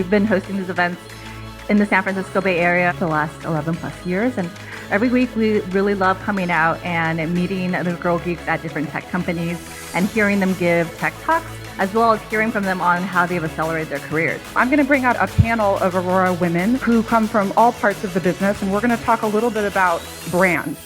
We've been hosting these events in the San Francisco Bay Area for the last 11 plus years. And every week we really love coming out and meeting the Girl Geeks at different tech companies and hearing them give tech talks, as well as hearing from them on how they've accelerated their careers. I'm going to bring out a panel of Aurora women who come from all parts of the business, and we're going to talk a little bit about brand.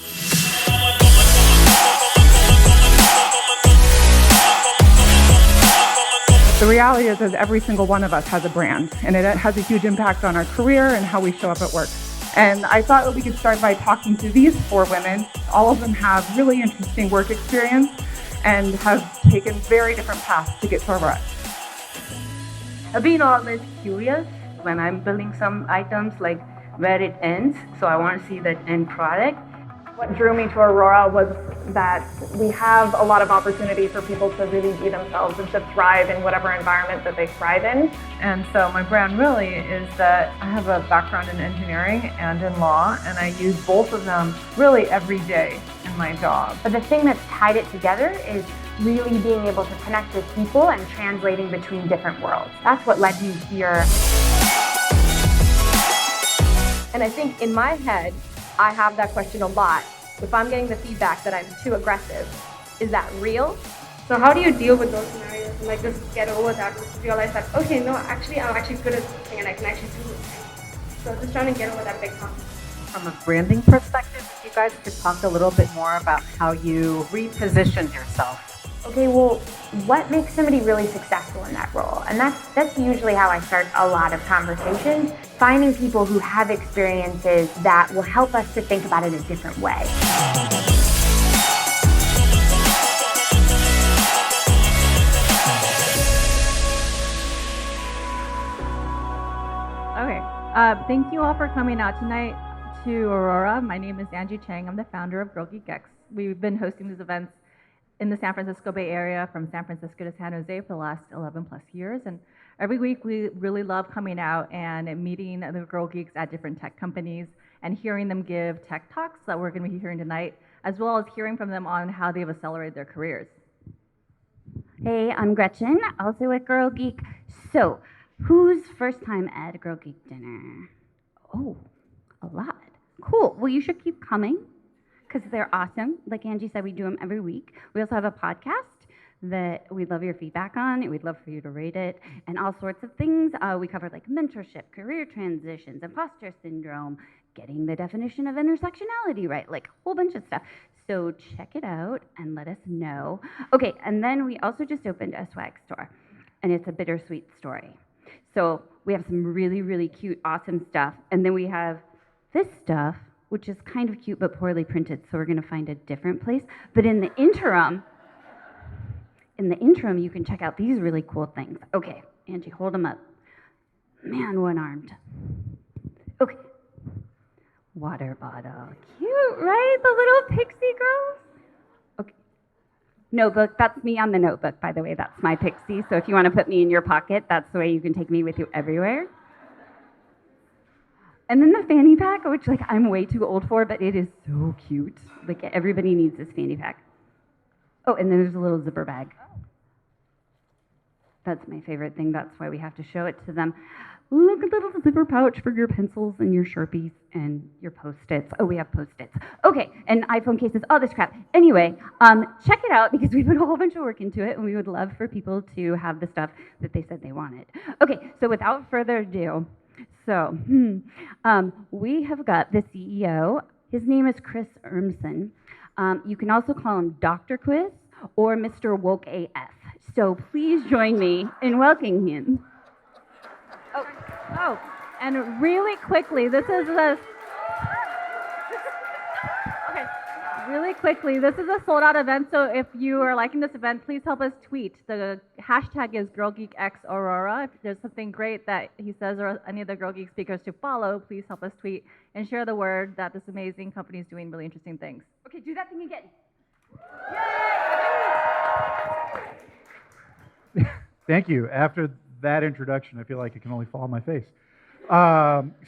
The reality is every single one of us has a brand, and it has a huge impact on our career and how we show up at work. And I thought that we could start by talking to these 4 women. All of them have really interesting work experience and have taken very different paths to get to Aurora. I've been always curious when I'm building some items, like where it ends, so I want to see that end product. What drew me to Aurora was that we have a lot of opportunity for people to really be themselves and to thrive in whatever environment that they thrive in. And so my brand really is that I have a background in engineering and in law, and I use both of them really every day in my job. But the thing that's tied it together is really being able to connect with people and translating between different worlds. That's what led me here. And I think in my head, I have that question a lot. If I'm getting the feedback that I'm too aggressive, is that real? So how do you deal with those scenarios and like just get over that, just realize that, okay, no, actually I'm actually good at something and I can actually do this thing. So just trying to get over that big hump. From a branding perspective, if you guys could talk a little bit more about how you reposition yourself. Okay, well, what makes somebody really successful in that role? And that's usually how I start a lot of conversations, finding people who have experiences that will help us to think about it a different way. Okay, thank you all for coming out tonight to Aurora. My name is Angie Chang. I'm the founder of Girl Geek X. We've been hosting these events in the San Francisco Bay Area, from San Francisco to San Jose, for the last 11 plus years. And every week we really love coming out and meeting the Girl Geeks at different tech companies and hearing them give tech talks that we're going to be hearing tonight, as well as hearing from them on how they've accelerated their careers. Hey, I'm Gretchen, also at Girl Geek. So, who's first time at a Girl Geek dinner? Oh, a lot. Cool. Well, you should keep coming, because they're awesome. Like Angie said, we do them every week. We also have a podcast that we'd love your feedback on. We'd love for you to rate it, and all sorts of things. We cover like mentorship, career transitions, imposter syndrome, getting the definition of intersectionality right, like a whole bunch of stuff. So check it out and let us know. Okay, and then we also just opened a swag store, and it's a bittersweet story. So we have some really, really cute, awesome stuff, and then we have this stuff, which is kind of cute but poorly printed, so we're gonna find a different place. But in the interim, you can check out these really cool things. Okay, Angie, hold them up. Man, one-armed. Okay. Water bottle. Cute, right? The little pixie girls. Okay. Notebook, that's me on the notebook, by the way. That's my pixie, so if you wanna put me in your pocket, that's the way you can take me with you everywhere. And then the fanny pack, which like I'm way too old for, but it is so cute. Like everybody needs this fanny pack. Oh, and then there's a little zipper bag. That's my favorite thing. That's why we have to show it to them. Look, a little zipper pouch for your pencils and your Sharpies and your Post-its. Oh, we have Post-its. Okay, and iPhone cases, all this crap. Anyway, check it out because we put a whole bunch of work into it, and we would love for people to have the stuff that they said they wanted. Okay, so without further ado, so we have got the CEO. His name is Chris Urmson. You can also call him Dr. Quiz or Mr. Woke AF. So please join me in welcoming him. Oh, and really quickly, this is a sold-out event, so if you are liking this event, please help us tweet. The hashtag is Girl Geek X Aurora. If there's something great that he says or any of the Girl Geek speakers to follow, please help us tweet and share the word that this amazing company is doing really interesting things. Okay, do that thing again. Thank you. After that introduction, I feel like it can only fall on my face.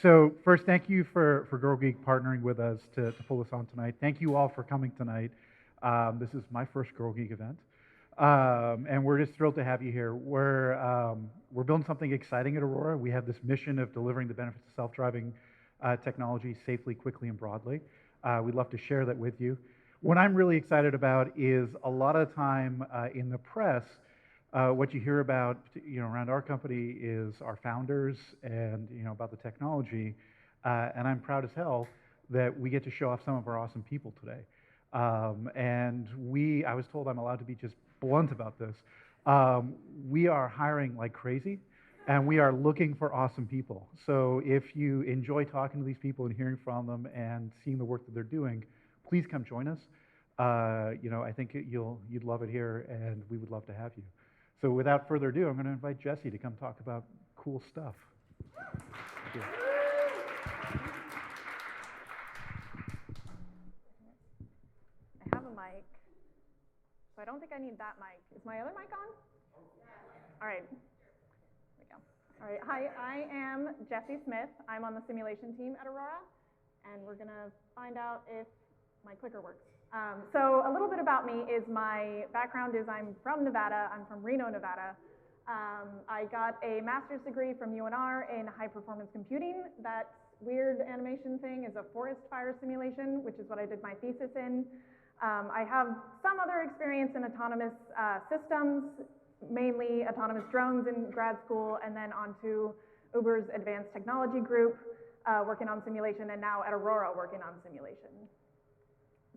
So first, thank you for Girl Geek partnering with us to pull this on tonight. Thank you all for coming tonight. This is my first Girl Geek event. And we're just thrilled to have you here. We're building something exciting at Aurora. We have this mission of delivering the benefits of self-driving technology safely, quickly, and broadly. We'd love to share that with you. What I'm really excited about is a lot of time in the press, what you hear about, around our company is our founders and, about the technology. And I'm proud as hell that we get to show off some of our awesome people today. I was told I'm allowed to be just blunt about this. We are hiring like crazy, and we are looking for awesome people. So if you enjoy talking to these people and hearing from them and seeing the work that they're doing, please come join us. I think you'd love it here, and we would love to have you. So without further ado, I'm going to invite Jesse to come talk about cool stuff. Thank you. I have a mic, so I don't think I need that mic. Is my other mic on? All right. There we go. All right. Hi, I am Jessie Smith. I'm on the simulation team at Aurora, and we're going to find out if my clicker works. So a little bit about me is my background is I'm from Nevada. I'm from Reno, Nevada. I got a master's degree from UNR in high performance computing. That weird animation thing is a forest fire simulation, which is what I did my thesis in. I have some other experience in autonomous systems, mainly autonomous drones in grad school, and then onto Uber's advanced technology group, working on simulation, and now at Aurora working on simulation.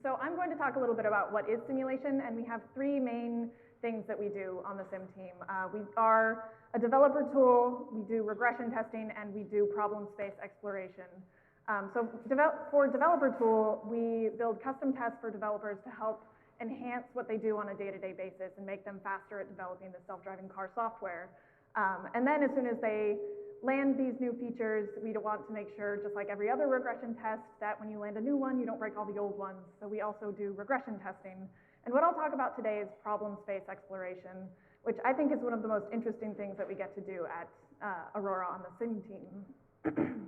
So I'm going to talk a little bit about what is simulation, and we have three main things that we do on the sim team. We are a developer tool, we do regression testing, and we do problem space exploration. For developer tool, we build custom tests for developers to help enhance what they do on a day-to-day basis and make them faster at developing the self-driving car software. And then as soon as they land these new features, we want to make sure, just like every other regression test, that when you land a new one, you don't break all the old ones. So we also do regression testing. And what I'll talk about today is problem space exploration, which I think is one of the most interesting things that we get to do at Aurora on the sim team.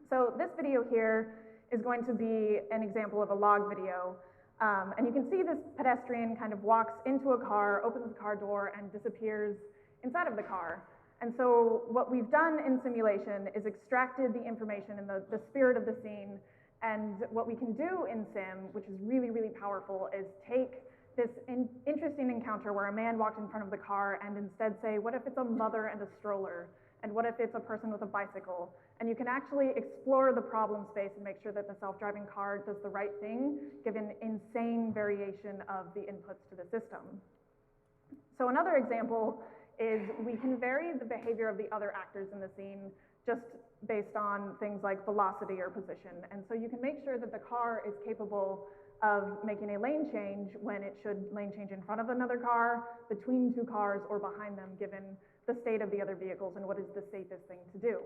So this video here is going to be an example of a log video. And you can see this pedestrian kind of walks into a car, opens the car door, and disappears inside of the car. And so what we've done in simulation is extracted the information and the spirit of the scene. And what we can do in sim, which is really, really powerful, is take this interesting encounter where a man walked in front of the car and instead say, what if it's a mother and a stroller? And what if it's a person with a bicycle? And you can actually explore the problem space and make sure that the self-driving car does the right thing, given insane variation of the inputs to the system. So another example is we can vary the behavior of the other actors in the scene just based on things like velocity or position. And so you can make sure that the car is capable of making a lane change when it should lane change in front of another car, between two cars, or behind them, given the state of the other vehicles and what is the safest thing to do.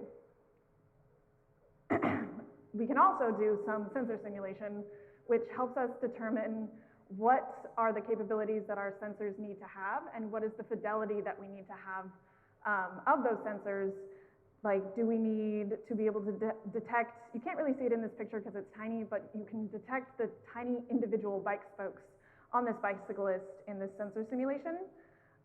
We can also do some sensor simulation, which helps us determine what are the capabilities that our sensors need to have and what is the fidelity that we need to have of those sensors. Like, do we need to be able to detect, you can't really see it in this picture because it's tiny, but you can detect the tiny individual bike spokes on this bicyclist in this sensor simulation.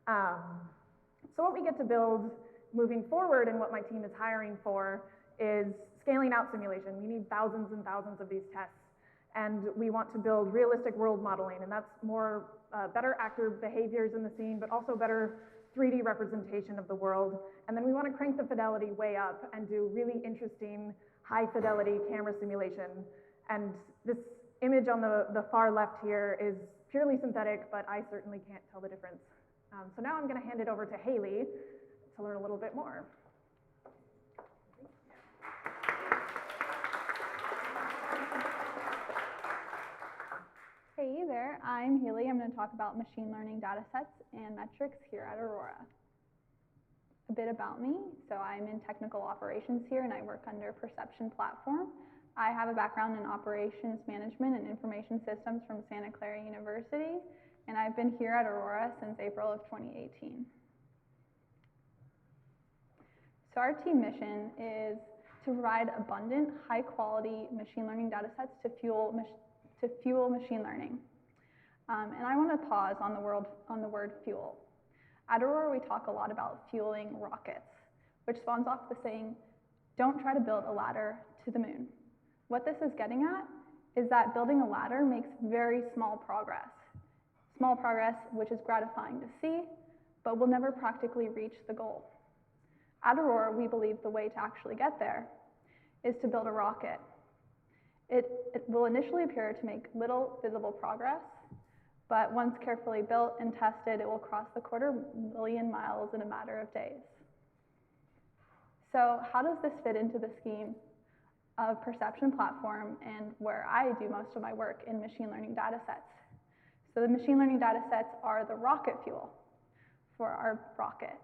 So what we get to build moving forward and what my team is hiring for is scaling out simulation. We need thousands and thousands of these tests. And we want to build realistic world modeling, and that's more better actor behaviors in the scene, but also better 3D representation of the world. And then we want to crank the fidelity way up and do really interesting high fidelity camera simulation. And this image on the far left here is purely synthetic, but I certainly can't tell the difference. So now I'm going to hand it over to Haley to learn a little bit more. Hey there, I'm Haley. I'm going to talk about machine learning data sets and metrics here at Aurora. A bit about me. So I'm in technical operations here and I work under Perception Platform. I have a background in operations management and information systems from Santa Clara University, and I've been here at Aurora since April of 2018. So our team mission is to provide abundant, high quality machine learning data sets to fuel machine learning. And I want to pause on the word fuel. At Aurora, we talk a lot about fueling rockets, which spawns off the saying, don't try to build a ladder to the moon. What this is getting at is that building a ladder makes very small progress. Small progress, which is gratifying to see, but will never practically reach the goal. At Aurora, we believe the way to actually get there is to build a rocket. It will initially appear to make little visible progress, but once carefully built and tested, it will cross the 250,000 miles in a matter of days. So how does this fit into the scheme of perception platform and where I do most of my work in machine learning data sets? So the machine learning data sets are the rocket fuel for our rocket.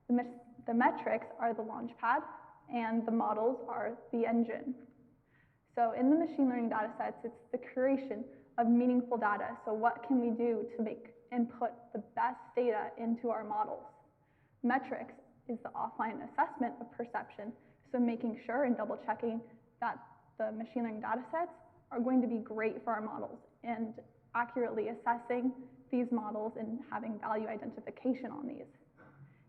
The metrics are the launch pad, and the models are the engine. So in the machine learning data sets, it's the curation of meaningful data. So what can we do to make and put the best data into our models? Metrics is the offline assessment of perception, so making sure and double checking that the machine learning data sets are going to be great for our models and accurately assessing these models and having value identification on these.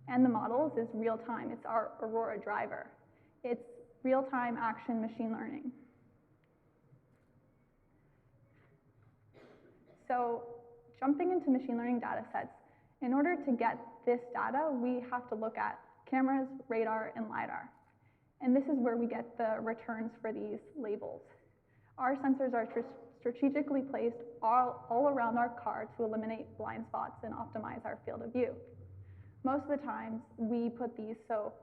And the models is real time. It's our Aurora Driver. It's real-time action machine learning. So jumping into machine learning data sets, in order to get this data, we have to look at cameras, radar, and LiDAR. And this is where we get the returns for these labels. Our sensors are strategically placed all around our car to eliminate blind spots and optimize our field of view. Most of the times, we put these so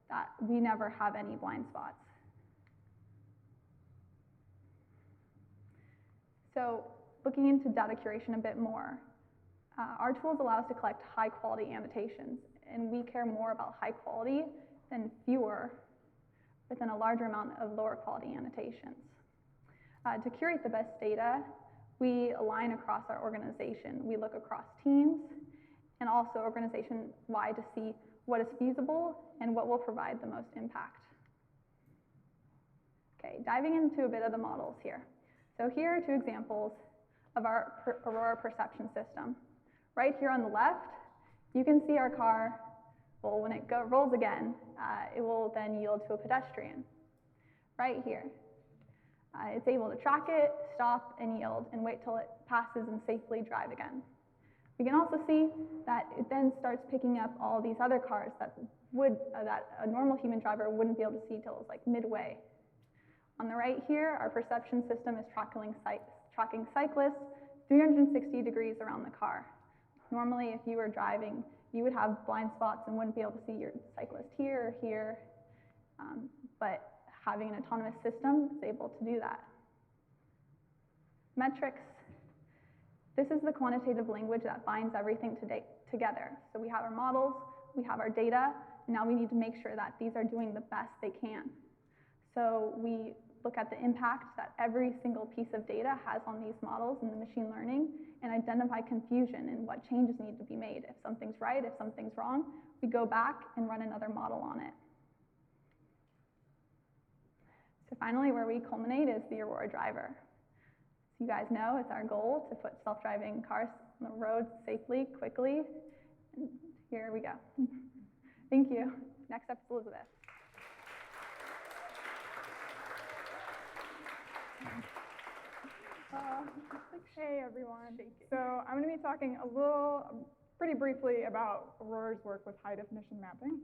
that we never have any blind spots. So looking into data curation a bit more, our tools allow us to collect high-quality annotations, and we care more about high quality than fewer within a larger amount of lower quality annotations. To curate the best data, we align across our organization. We look across teams and also organization-wide to see what is feasible and what will provide the most impact. Okay, diving into a bit of the models here. So here are two examples of our Aurora perception system. Right here on the left, you can see our car, well, when it rolls again, it will then yield to a pedestrian. Right here. It's able to track it, stop, and yield, and wait till it passes and safely drive again. We can also see that it then starts picking up all these other cars that a normal human driver wouldn't be able to see till it was like midway. On the right here, our perception system is tracking cyclists 360 degrees around the car. Normally, if you were driving, you would have blind spots and wouldn't be able to see your cyclist here or here, but having an autonomous system is able to do that. Metrics. This is the quantitative language that binds everything together. So we have our models, we have our data, and now we need to make sure that these are doing the best they can. So we look at the impact that every single piece of data has on these models in the machine learning and identify confusion and what changes need to be made. If something's right, if something's wrong, we go back and run another model on it. So finally, where we culminate is the Aurora Driver. So you guys know it's our goal to put self-driving cars on the road safely, quickly. And here we go. Thank you. Next up is Elizabeth. Hey everyone. So I'm going to be talking pretty briefly about Aurora's work with high definition mapping.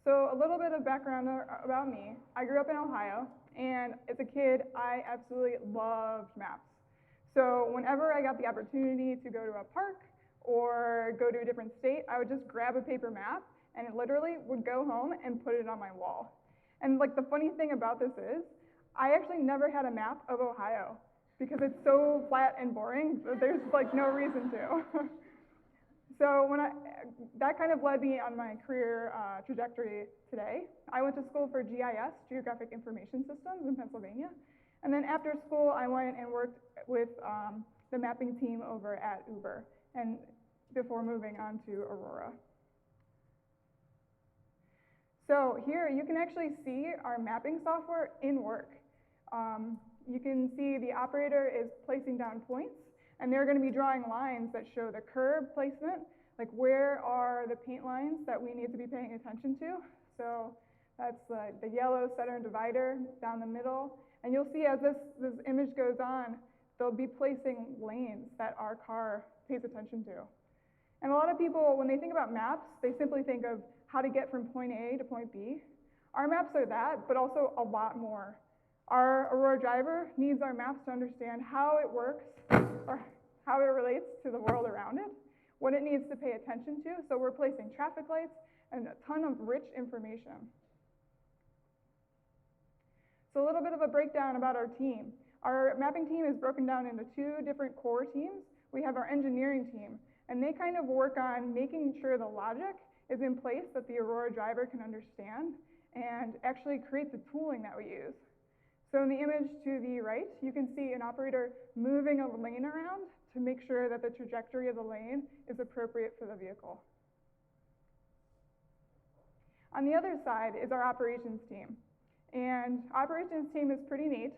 So a little bit of background about me. I grew up in Ohio, and as a kid, I absolutely loved maps. So whenever I got the opportunity to go to a park or go to a different state, I would just grab a paper map and it literally would go home and put it on my wall. And like the funny thing about this is, I actually never had a map of Ohio because it's so flat and boring that there's like no reason to. So that kind of led me on my career trajectory today. I went to school for GIS, Geographic Information Systems, in Pennsylvania. And then after school, I went and worked with the mapping team over at Uber, and before moving on to Aurora. So here you can actually see our mapping software in work. You can see the operator is placing down points. And they're going to be drawing lines that show the curb placement, like where are the paint lines that we need to be paying attention to. So that's the yellow center divider down the middle. And you'll see as this image goes on, they'll be placing lanes that our car pays attention to. And a lot of people, when they think about maps, they simply think of how to get from point A to point B. Our maps are that, but also a lot more. Our Aurora Driver needs our maps to understand how it works or how it relates to the world around it, what it needs to pay attention to. So we're placing traffic lights and a ton of rich information. So a little bit of a breakdown about our team. Our mapping team is broken down into two different core teams. We have our engineering team, and they kind of work on making sure the logic is in place that the Aurora Driver can understand and actually create the tooling that we use. So in the image to the right, you can see an operator moving a lane around to make sure that the trajectory of the lane is appropriate for the vehicle. On the other side is our operations team. And operations team is pretty neat.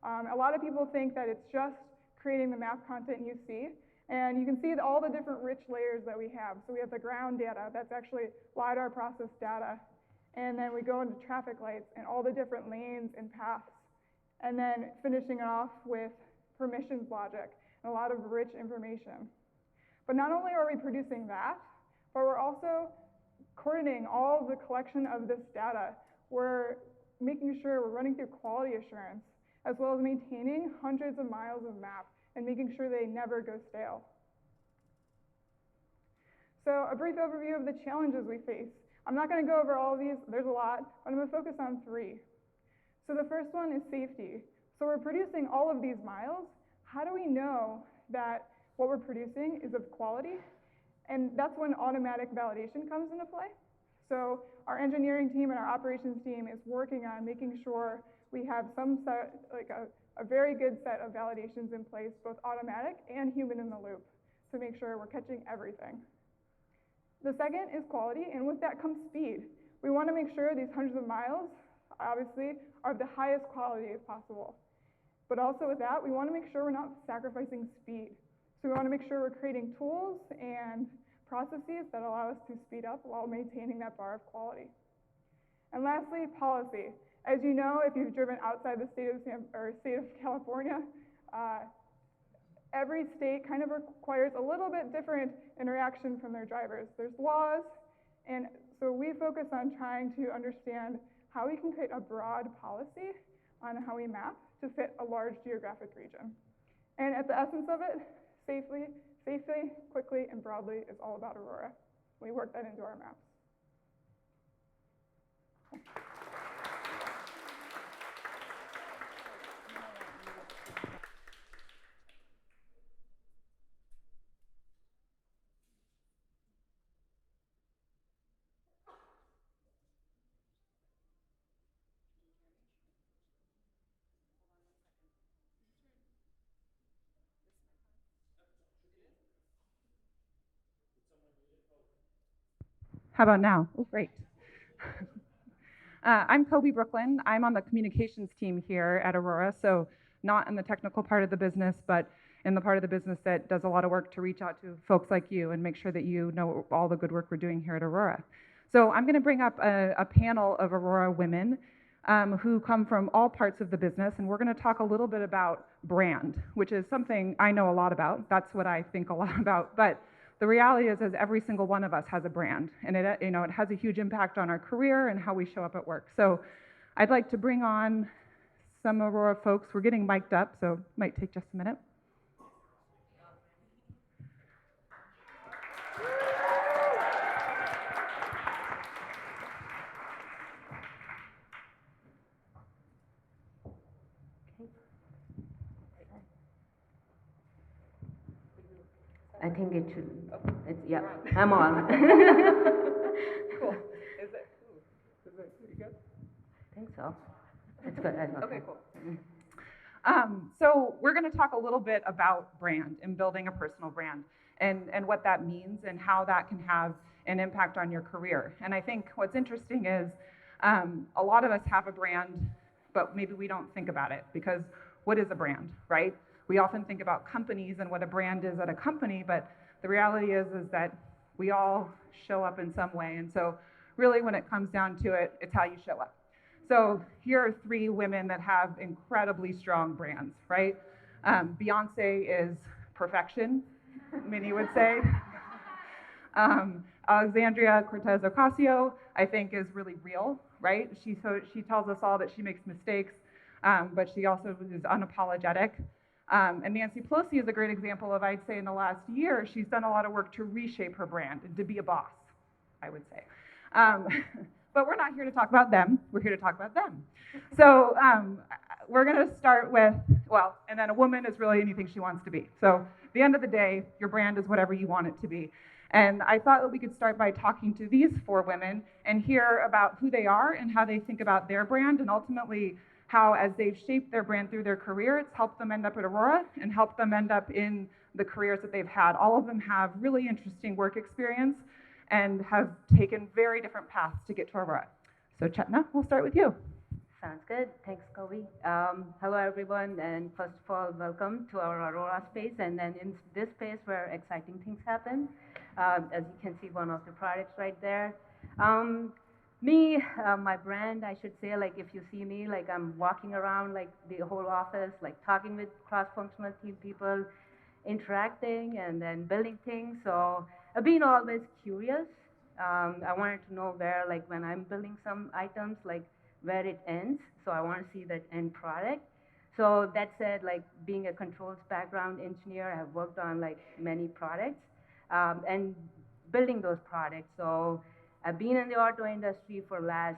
A lot of people think that it's just creating the map content you see. And you can see all the different rich layers that we have. So we have the ground data, that's actually LiDAR process data. And then we go into traffic lights and all the different lanes and paths. And then finishing it off with permissions logic and a lot of rich information. But not only are we producing that, but we're also coordinating all of the collection of this data. We're making sure we're running through quality assurance, as well as maintaining hundreds of miles of map and making sure they never go stale. So a brief overview of the challenges we face. I'm not going to go over all of these, there's a lot, but I'm going to focus on three. So the first one is safety. So we're producing all of these miles. How do we know that what we're producing is of quality? And that's when automatic validation comes into play. So our engineering team and our operations team is working on making sure we have some set, like a very good set of validations in place, both automatic and human in the loop, to make sure we're catching everything. The second is quality, and with that comes speed. We want to make sure these hundreds of miles, obviously, are of the highest quality as possible. But also with that, we want to make sure we're not sacrificing speed. So we want to make sure we're creating tools and processes that allow us to speed up while maintaining that bar of quality. And lastly, policy. As you know, if you've driven outside the state of California, every state kind of requires a little bit different interaction from their drivers. There's laws, and so we focus on trying to understand how we can create a broad policy on how we map to fit a large geographic region. And at the essence of it, safely, quickly, and broadly is all about Aurora. We work that into our maps. How about now? Oh, great. I'm Khobi Brooklyn. I'm on the communications team here at Aurora, so not in the technical part of the business, but in the part of the business that does a lot of work to reach out to folks like you and make sure that you know all the good work we're doing here at Aurora. So I'm going to bring up a panel of Aurora women who come from all parts of the business, and we're going to talk a little bit about brand, which is something I know a lot about. That's what I think a lot about. But the reality is every single one of us has a brand, and it has a huge impact on our career and how we show up at work. So I'd like to bring on some Aurora folks. We're getting mic'd up, so it might take just a minute. I think it should. Yeah, I'm on. Cool. Is it pretty good? I think so. It's good. Okay, cool. So we're going to talk a little bit about brand and building a personal brand and what that means and how that can have an impact on your career. And I think what's interesting is a lot of us have a brand, but maybe we don't think about it, because what is a brand, right? we often think about companies and what a brand is at a company, but the reality is that we all show up in some way. And so really when it comes down to it, it's how you show up. So here are 3 women that have incredibly strong brands, right? Beyonce is perfection, many would say. Alexandria Cortez-Ocasio, I think, is really real, right? She tells us all that she makes mistakes, but she also is unapologetic. And Nancy Pelosi is a great example of, I'd say in the last year, she's done a lot of work to reshape her brand and to be a boss, I would say. But we're not here to talk about them, we're here to talk about them. So we're gonna start with, well, and then a woman is really anything she wants to be. So at the end of the day, your brand is whatever you want it to be. And I thought that we could start by talking to these 4 women and hear about who they are and how they think about their brand, and ultimately how, as they've shaped their brand through their career, it's helped them end up at Aurora and helped them end up in the careers that they've had. All of them have really interesting work experience and have taken very different paths to get to Aurora. So Chethana, we'll start with you. Sounds good. Thanks, Khobi. Hello, everyone, and first of all, welcome to our Aurora space, and then in this space where exciting things happen. As you can see, one of the products right there. My brand, I should say, like if you see me, like I'm walking around like the whole office, like talking with cross-functional team people, interacting and then building things. So I've been always curious. I wanted to know where, like when I'm building some items, like where it ends. So I want to see that end product. So that said, like being a controls background engineer, I have worked on like many products and building those products. So I've been in the auto industry for last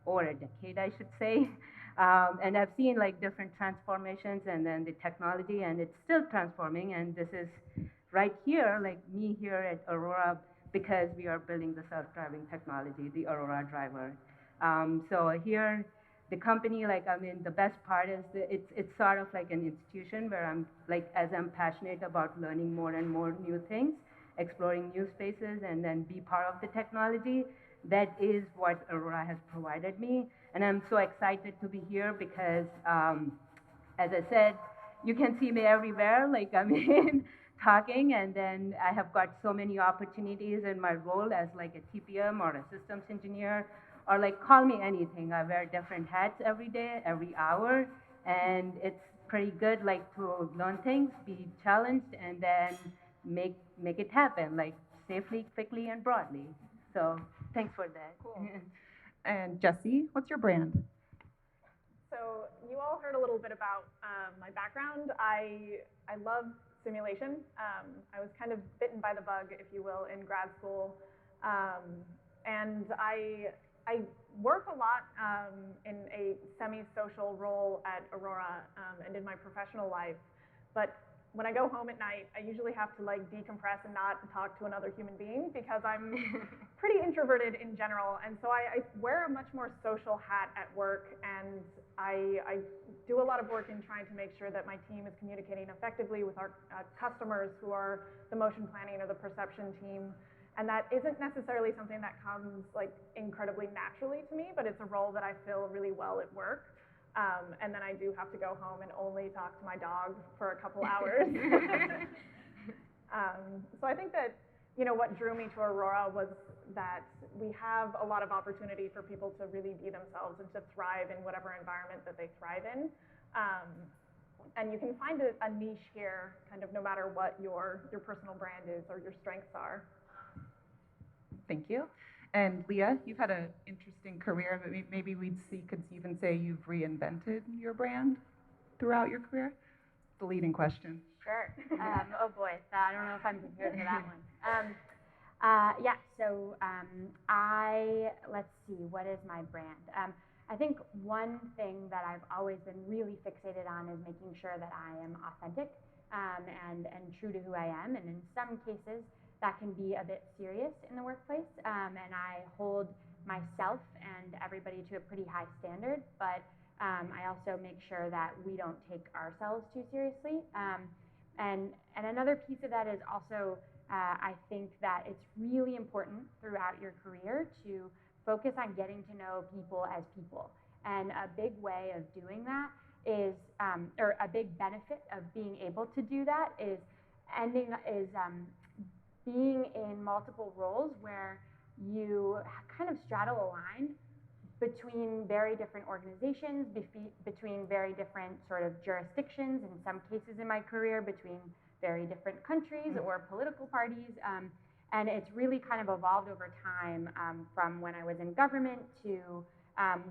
over a decade, I should say. And I've seen like different transformations and then the technology, and it's still transforming. And this is right here, like me here at Aurora, because we are building the self-driving technology, the Aurora Driver. So here, the company, like, I mean, the best part is that it's sort of like an institution where I'm like, as I'm passionate about learning more and more new things, exploring new spaces, and then be part of the technology. That is what Aurora has provided me. And I'm so excited to be here because, as I said, you can see me everywhere, like I mean, talking, and then I have got so many opportunities in my role as like a TPM or a systems engineer, or like call me anything. I wear different hats every day, every hour, and it's pretty good like to learn things, be challenged, and then make it happen, like safely, quickly, and broadly. So thanks for that. Cool. And Jesse, what's your brand? So you all heard a little bit about my background. I love simulation. I was kind of bitten by the bug, if you will, in grad school. And I work a lot in a semi-social role at Aurora and in my professional life. But when I go home at night, I usually have to like decompress and not talk to another human being because I'm pretty introverted in general. And so I wear a much more social hat at work, and I do a lot of work in trying to make sure that my team is communicating effectively with our customers who are the motion planning or the perception team. And that isn't necessarily something that comes like incredibly naturally to me, but it's a role that I fill really well at work. And then I do have to go home and only talk to my dog for a couple hours. So I think that, you know, what drew me to Aurora was that we have a lot of opportunity for people to really be themselves and to thrive in whatever environment that they thrive in. And you can find a niche here, kind of no matter what your personal brand is or your strengths are. Thank you. And Leah, you've had an interesting career, but maybe could even say you've reinvented your brand throughout your career? The leading question. Sure. Oh boy, I don't know if I'm prepared for that one. Let's see, what is my brand? I think one thing that I've always been really fixated on is making sure that I am authentic and true to who I am. And in some cases, that can be a bit serious in the workplace, and I hold myself and everybody to a pretty high standard, but I also make sure that we don't take ourselves too seriously. And another piece of that is also, I think that it's really important throughout your career to focus on getting to know people as people. And a big way of doing that is, or a big benefit of being able to do that is being in multiple roles where you kind of straddle a line between very different organizations, between very different sort of jurisdictions, in some cases in my career, between very different countries or political parties. And it's really kind of evolved over time from when I was in government to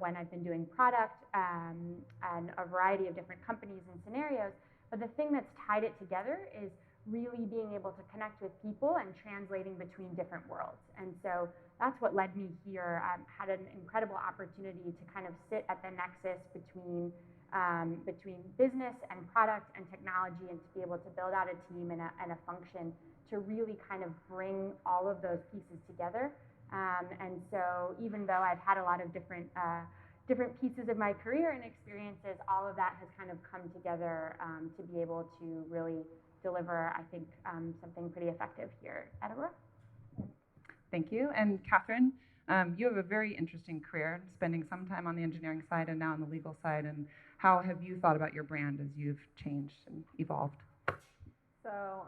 when I've been doing product and a variety of different companies and scenarios. But the thing that's tied it together is really being able to connect with people and translating between different worlds. And so that's what led me here. I had an incredible opportunity to kind of sit at the nexus between business and product and technology, and to be able to build out a team and a function to really kind of bring all of those pieces together. And so even though I've had a lot of different pieces of my career and experiences, all of that has kind of come together to be able to really deliver, I think, something pretty effective here at Aurora. Thank you. And Catherine, you have a very interesting career, spending some time on the engineering side and now on the legal side. And how have you thought about your brand as you've changed and evolved? So,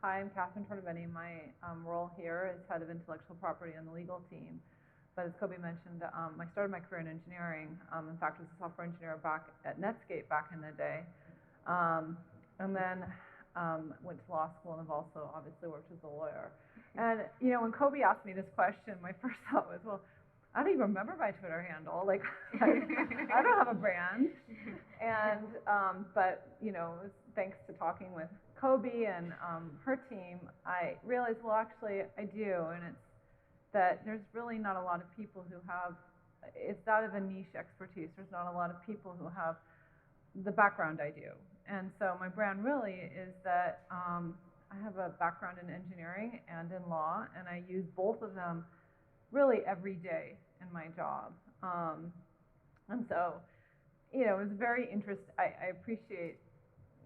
hi, I'm Catherine Tornabene. My role here is head of intellectual property on the legal team. But as Khobi mentioned, I started my career in engineering. In fact, I was a software engineer back at Netscape back in the day. And then went to law school and have also obviously worked as a lawyer. And, you know, when Khobi asked me this question, my first thought was, well, I don't even remember my Twitter handle. Like, I don't have a brand. And, but, you know, it was thanks to talking with Khobi and her team, I realized, well, actually, I do. And it's that there's really not a lot of people who have, it's out of a niche expertise. There's not a lot of people who have the background I do. And so my brand really is that I have a background in engineering and in law, and I use both of them really every day in my job. And so, you know, it was very interesting. I appreciate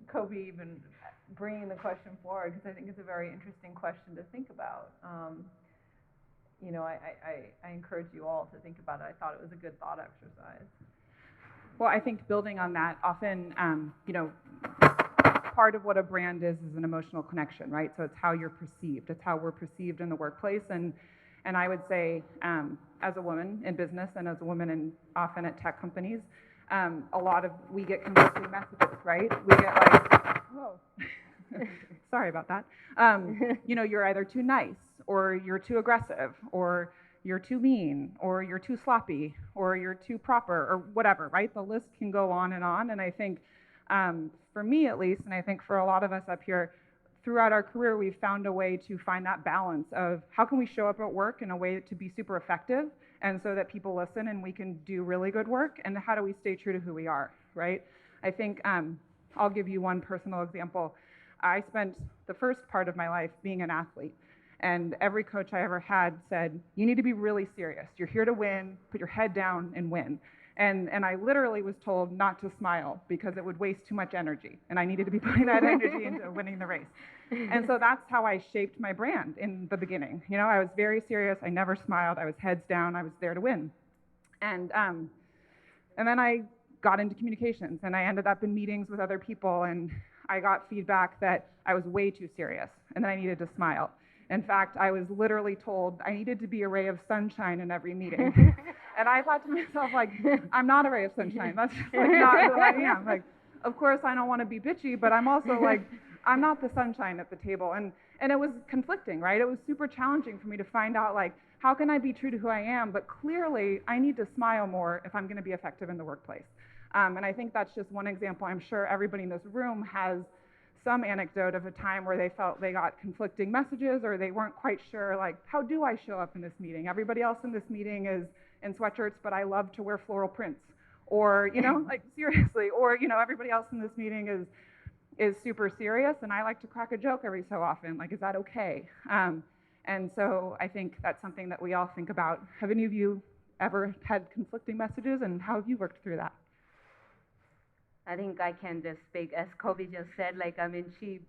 Khobi even bringing the question forward, because I think it's a very interesting question to think about. You know, I encourage you all to think about it. I thought it was a good thought exercise. Well, I think building on that, often, you know, part of what a brand is an emotional connection, right? So it's how you're perceived. It's how we're perceived in the workplace. And I would say, as a woman in business and as a woman often at tech companies, we get conflicting messages, right? We get like, whoa, sorry about that. You know, you're either too nice, or you're too aggressive, or you're too mean, or you're too sloppy, or you're too proper, or whatever, right? The list can go on. And I think, for me at least, and I think for a lot of us up here, throughout our career, we've found a way to find that balance of how can we show up at work in a way to be super effective, and so that people listen and we can do really good work, and how do we stay true to who we are, right? I think I'll give you one personal example. I spent the first part of my life being an athlete. And every coach I ever had said, you need to be really serious. You're here to win, put your head down and win. And I literally was told not to smile because it would waste too much energy. And I needed to be putting that energy into winning the race. And so that's how I shaped my brand in the beginning. You know, I was very serious. I never smiled. I was heads down. I was there to win. And then I got into communications, and I ended up in meetings with other people, and I got feedback that I was way too serious and that I needed to smile. In fact, I was literally told I needed to be a ray of sunshine in every meeting. And I thought to myself, like, I'm not a ray of sunshine. That's just like not who I am. Like, of course, I don't want to be bitchy, but I'm also like, I'm not the sunshine at the table. And it was conflicting, right? It was super challenging for me to find out, like, how can I be true to who I am? But clearly, I need to smile more if I'm going to be effective in the workplace. And I think that's just one example. I'm sure everybody in this room has some anecdote of a time where they felt they got conflicting messages, or they weren't quite sure, like, how do I show up in this meeting? Everybody else in this meeting is in sweatshirts, but I love to wear floral prints. Or, you know, like, seriously. Or, you know, everybody else in this meeting is super serious, and I like to crack a joke every so often. Like, is that okay? And so I think that's something that we all think about. Have any of you ever had conflicting messages, and how have you worked through that? I think I can just speak, as Khobi just said, like, she's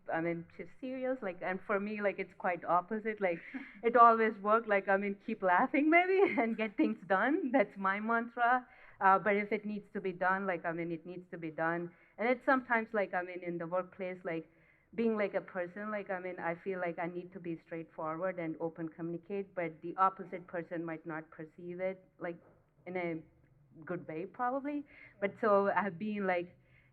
serious, like, and for me, like, it's quite opposite, like, it always worked, like, keep laughing maybe and get things done. That's my mantra. But if it needs to be done, like, I mean, it needs to be done. And it's sometimes, like, I mean, in the workplace, like, being like a person, like, I mean, I feel like I need to be straightforward and open communicate, but the opposite person might not perceive it, like, in a good way, probably. But so I've been, like,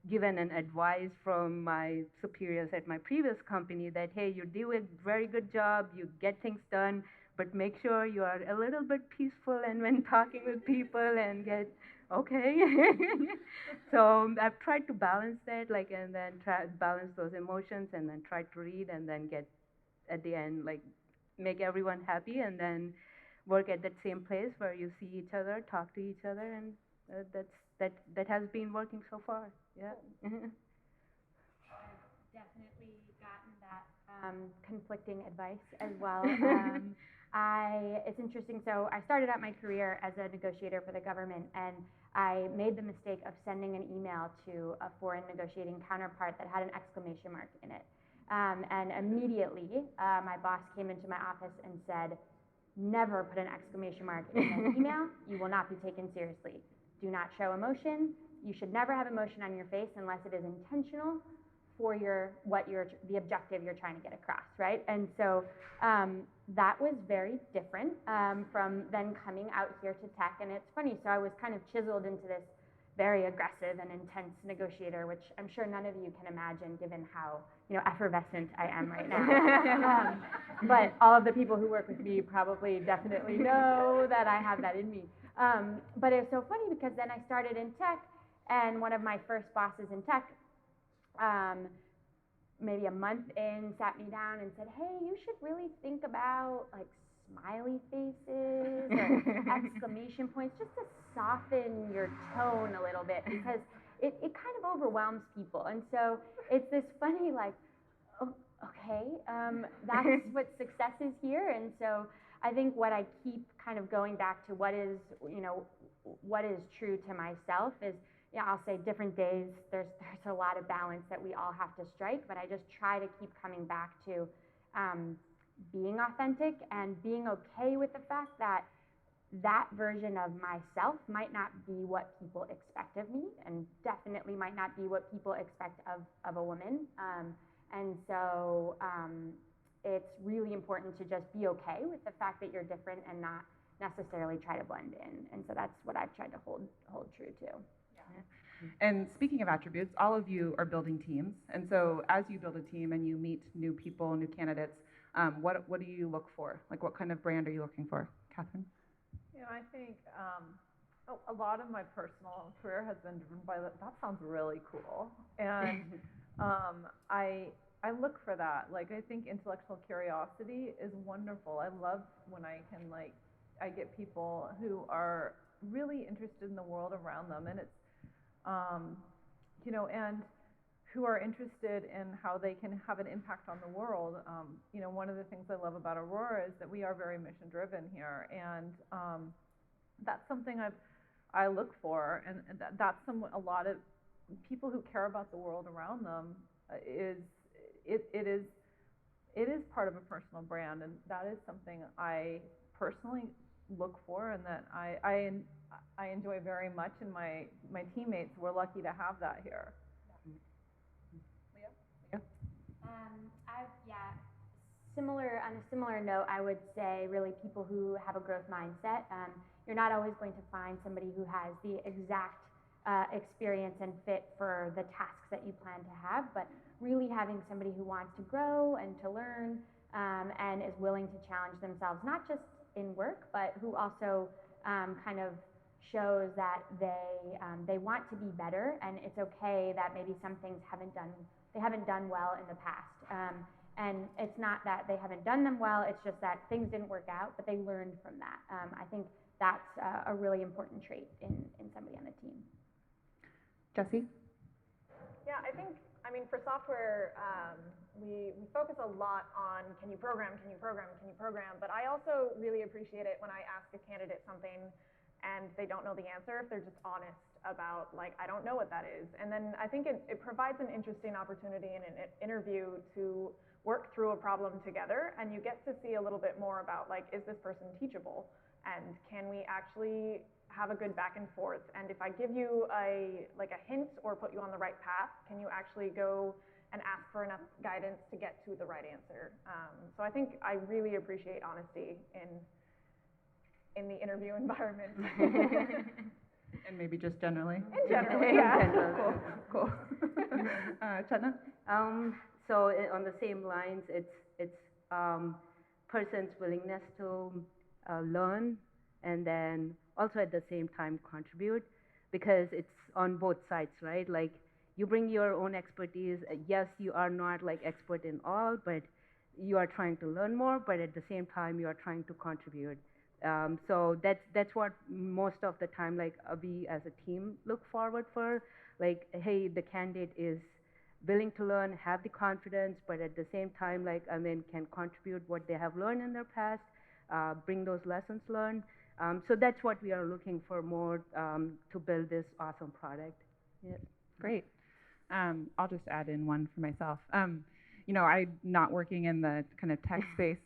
given an advice from my superiors at my previous company that, hey, you do a very good job, you get things done, but make sure you are a little bit peaceful and when talking with people and get okay. So I've tried to balance that, like, and then try balance those emotions and then try to read and then get at the end, like, make everyone happy and then work at that same place where you see each other, talk to each other, and that has been working so far. Yeah. I've definitely gotten that conflicting advice as well. It's interesting. So I started out my career as a negotiator for the government, and I made the mistake of sending an email to a foreign negotiating counterpart that had an exclamation mark in it. And immediately, my boss came into my office and said, never put an exclamation mark in an email. You will not be taken seriously. Do not show emotion. You should never have emotion on your face unless it is intentional for the objective you're trying to get across, right? And so that was very different from then coming out here to tech. And it's funny, so I was kind of chiseled into this very aggressive and intense negotiator, which I'm sure none of you can imagine given how effervescent I am right now. But all of the people who work with me probably definitely know that I have that in me. But it's so funny because then I started in tech, and one of my first bosses in tech, maybe a month in, sat me down and said, hey, you should really think about like smiley faces or exclamation points just to soften your tone a little bit, because it kind of overwhelms people. And so it's this funny, like, oh, okay, that's what success is here. And so I think what I keep kind of going back to what is true to myself is, I'll say different days, there's a lot of balance that we all have to strike, but I just try to keep coming back to being authentic and being okay with the fact that that version of myself might not be what people expect of me, and definitely might not be what people expect of a woman. And so it's really important to just be okay with the fact that you're different and not necessarily try to blend in. And so that's what I've tried to hold true to. And speaking of attributes, all of you are building teams. And so as you build a team and you meet new people, new candidates, what do you look for? Like, what kind of brand are you looking for? Catherine? I think a lot of my personal career has been driven by that sounds really cool. And I look for that. Like, I think intellectual curiosity is wonderful. I love when I can, like, I get people who are really interested in the world around them, and it's, and who are interested in how they can have an impact on the world. One of the things I love about Aurora is that we are very mission driven here, and that's something I look for, and that's a lot of people who care about the world around them. It is part of a personal brand, and that is something I personally look for, and that I enjoy very much, and my teammates, we're lucky to have that here. On a similar note, I would say really people who have a growth mindset. You're not always going to find somebody who has the exact experience and fit for the tasks that you plan to have, but really having somebody who wants to grow and to learn and is willing to challenge themselves, not just in work, but who also kind of shows that they want to be better, and it's okay that maybe some things they haven't done well in the past. And it's not that they haven't done them well, it's just that things didn't work out, but they learned from that. I think that's a really important trait in somebody on the team. Jessie? Yeah, I think, for software, we focus a lot on can you program, but I also really appreciate it when I ask a candidate something and they don't know the answer, if they're just honest about, like, I don't know what that is. And then I think it provides an interesting opportunity in an interview to work through a problem together, and you get to see a little bit more about, like, is this person teachable, and can we actually have a good back and forth? And if I give you a hint or put you on the right path, can you actually go and ask for enough guidance to get to the right answer? So I think I really appreciate honesty in the interview environment. And maybe just generally? In general, yeah. Cool. Chethana? So on the same lines, it's person's willingness to learn, and then also at the same time contribute, because it's on both sides, right? Like, you bring your own expertise. Yes, you are not like expert in all, but you are trying to learn more, but at the same time you are trying to contribute. So that's what most of the time, like, we as a team look forward for. Like, hey, the candidate is willing to learn, have the confidence, but at the same time, like, can contribute what they have learned in their past, bring those lessons learned. So that's what we are looking for more to build this awesome product. Yeah. Great. I'll just add in one for myself. I'm not working in the kind of tech space.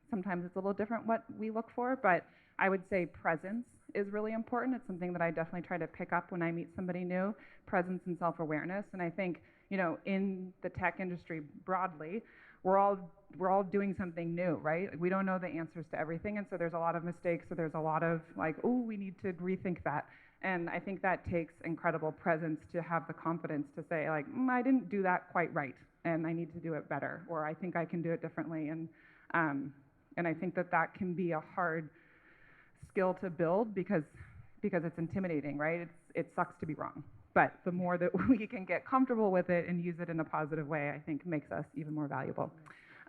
Sometimes it's a little different what we look for, but I would say presence is really important. It's something that I definitely try to pick up when I meet somebody new, presence and self-awareness. And I think, in the tech industry broadly, we're all doing something new, right? Like, we don't know the answers to everything, and so there's a lot of mistakes, so there's a lot of like, oh, we need to rethink that. And I think that takes incredible presence to have the confidence to say, like, I didn't do that quite right, and I need to do it better, or I think I can do it differently. And I think that can be a hard skill to build because it's intimidating, right? It sucks to be wrong. But the more that we can get comfortable with it and use it in a positive way, I think makes us even more valuable.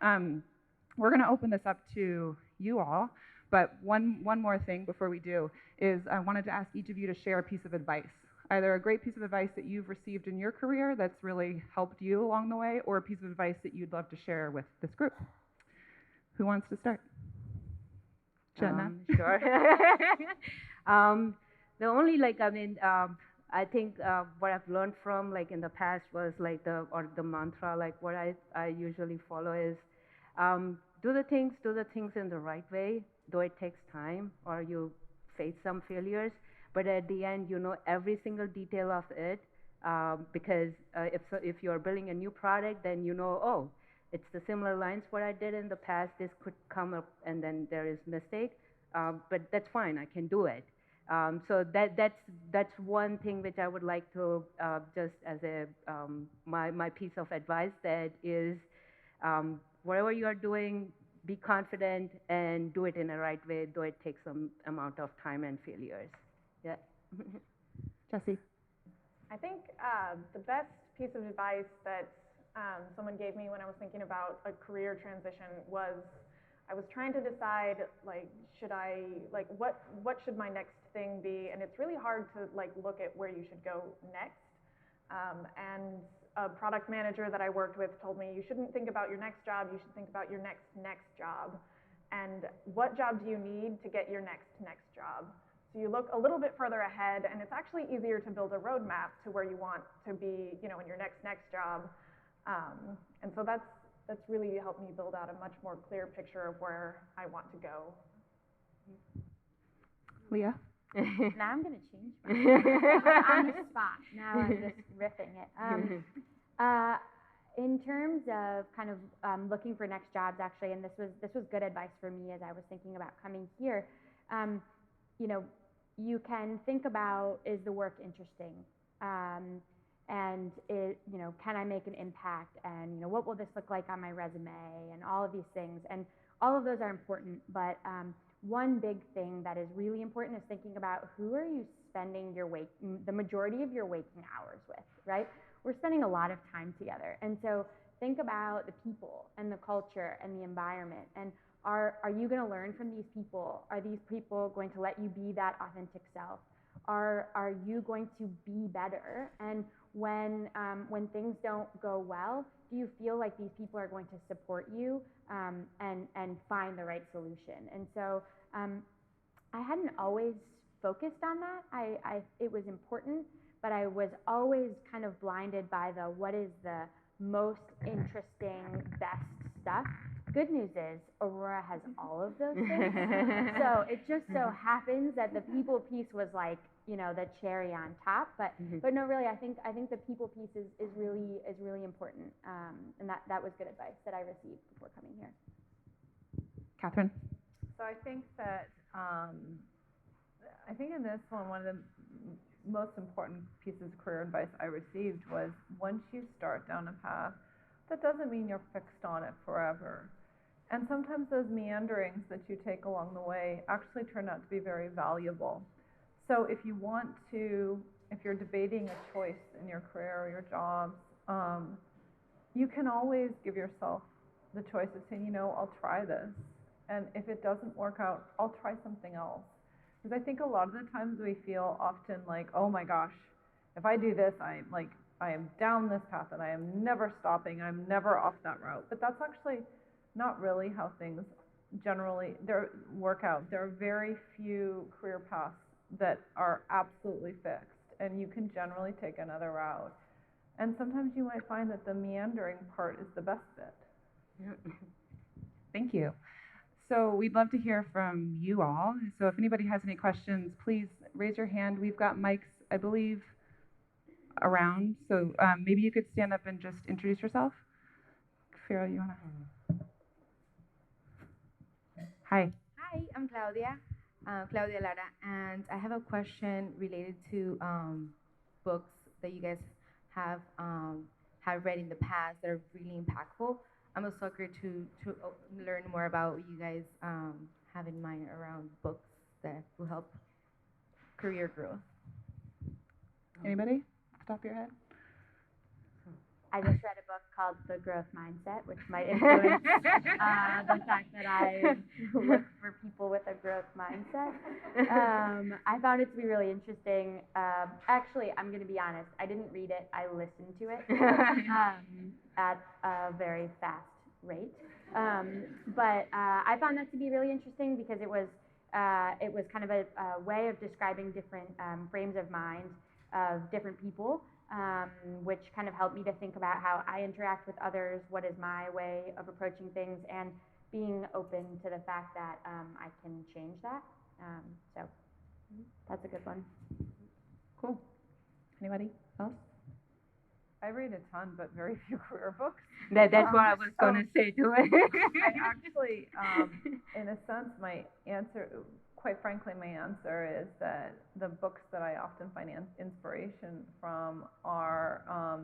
We're going to open this up to you all, but one more thing before we do is I wanted to ask each of you to share a piece of advice, either a great piece of advice that you've received in your career that's really helped you along the way, or a piece of advice that you'd love to share with this group. Who wants to start? Chethana? Sure. The only, I think what I've learned from, like, in the past was like the mantra, like what I usually follow is do the things in the right way, though it takes time or you face some failures, but at the end you know every single detail of it, because if you're building a new product, then you know, oh, it's the similar lines what I did in the past, this could come up and then there is mistake, but that's fine, I can do it. So that's one thing which I would like to just as a my piece of advice, that is, whatever you are doing, be confident and do it in the right way, though it takes some amount of time and failures. Yeah. Jessie? I think the best piece of advice that someone gave me when I was thinking about a career transition was, I was trying to decide, like, what should my next thing be? And it's really hard to, like, look at where you should go next. And a product manager that I worked with told me, you shouldn't think about your next job, you should think about your next job. And what job do you need to get your next job? So you look a little bit further ahead, and it's actually easier to build a roadmap to where you want to be, in your next job. And so that's really helped me build out a much more clear picture of where I want to go. Leah? Now I'm going to change on the spot. Now I'm just riffing it. In terms of kind of looking for next jobs, actually, and this was good advice for me as I was thinking about coming here. You can think about, is the work interesting? And can I make an impact? And what will this look like on my resume? And all of these things. And all of those are important, but one big thing that is really important is thinking about, who are you spending the majority of your waking hours with, right? We're spending a lot of time together. And so think about the people and the culture and the environment. And are you going to learn from these people? Are these people going to let you be that authentic self? Are you going to be better? And when things don't go well, do you feel like these people are going to support you and find the right solution? And so I hadn't always focused on that. It was important, but I was always kind of blinded by what is the most interesting, best stuff. Good news is Aurora has all of those things. So it just so happens that the people piece was like, you know, the cherry on top. But no, really, I think the people piece is really important. And that was good advice that I received before coming here. Catherine? So I think that I think in this one of the most important pieces of career advice I received was once you start down a path, that doesn't mean you're fixed on it forever. And sometimes those meanderings that you take along the way actually turn out to be very valuable. So if you're debating a choice in your career or your jobs, you can always give yourself the choice of saying, you know, I'll try this. And if it doesn't work out, I'll try something else. Because I think a lot of the times we feel often like, oh my gosh, if I do this, I am down this path and I am never stopping, I'm never off that route. But that's actually not really how things generally work out. There are very few career paths that are absolutely fixed, and you can generally take another route. And sometimes you might find that the meandering part is the best bit. Thank you. So we'd love to hear from you all. So if anybody has any questions, please raise your hand. We've got mics, I believe, around. So maybe you could stand up and just introduce yourself. Farrell, you want to? Hi. Hi, I'm Claudia Lara, and I have a question related to books that you guys have read in the past that are really impactful. I'm a sucker to learn more about what you guys have in mind around books that will help career growth. Anybody? Top of your head? I just read a book called The Growth Mindset, which might influence the fact that I look for people with a growth mindset. I found it to be really interesting. Actually, I'm going to be honest. I didn't read it. I listened to it at a very fast rate. But I found that to be really interesting because it was kind of a way of describing different frames of mind of different people. Which kind of helped me to think about how I interact with others, what is my way of approaching things, and being open to the fact that I can change that. So that's a good one. Cool. Anybody else? I read a ton, but very few career books. That's what I was going to say too. I actually, in a sense, quite frankly, my answer is that the books that I often find inspiration from are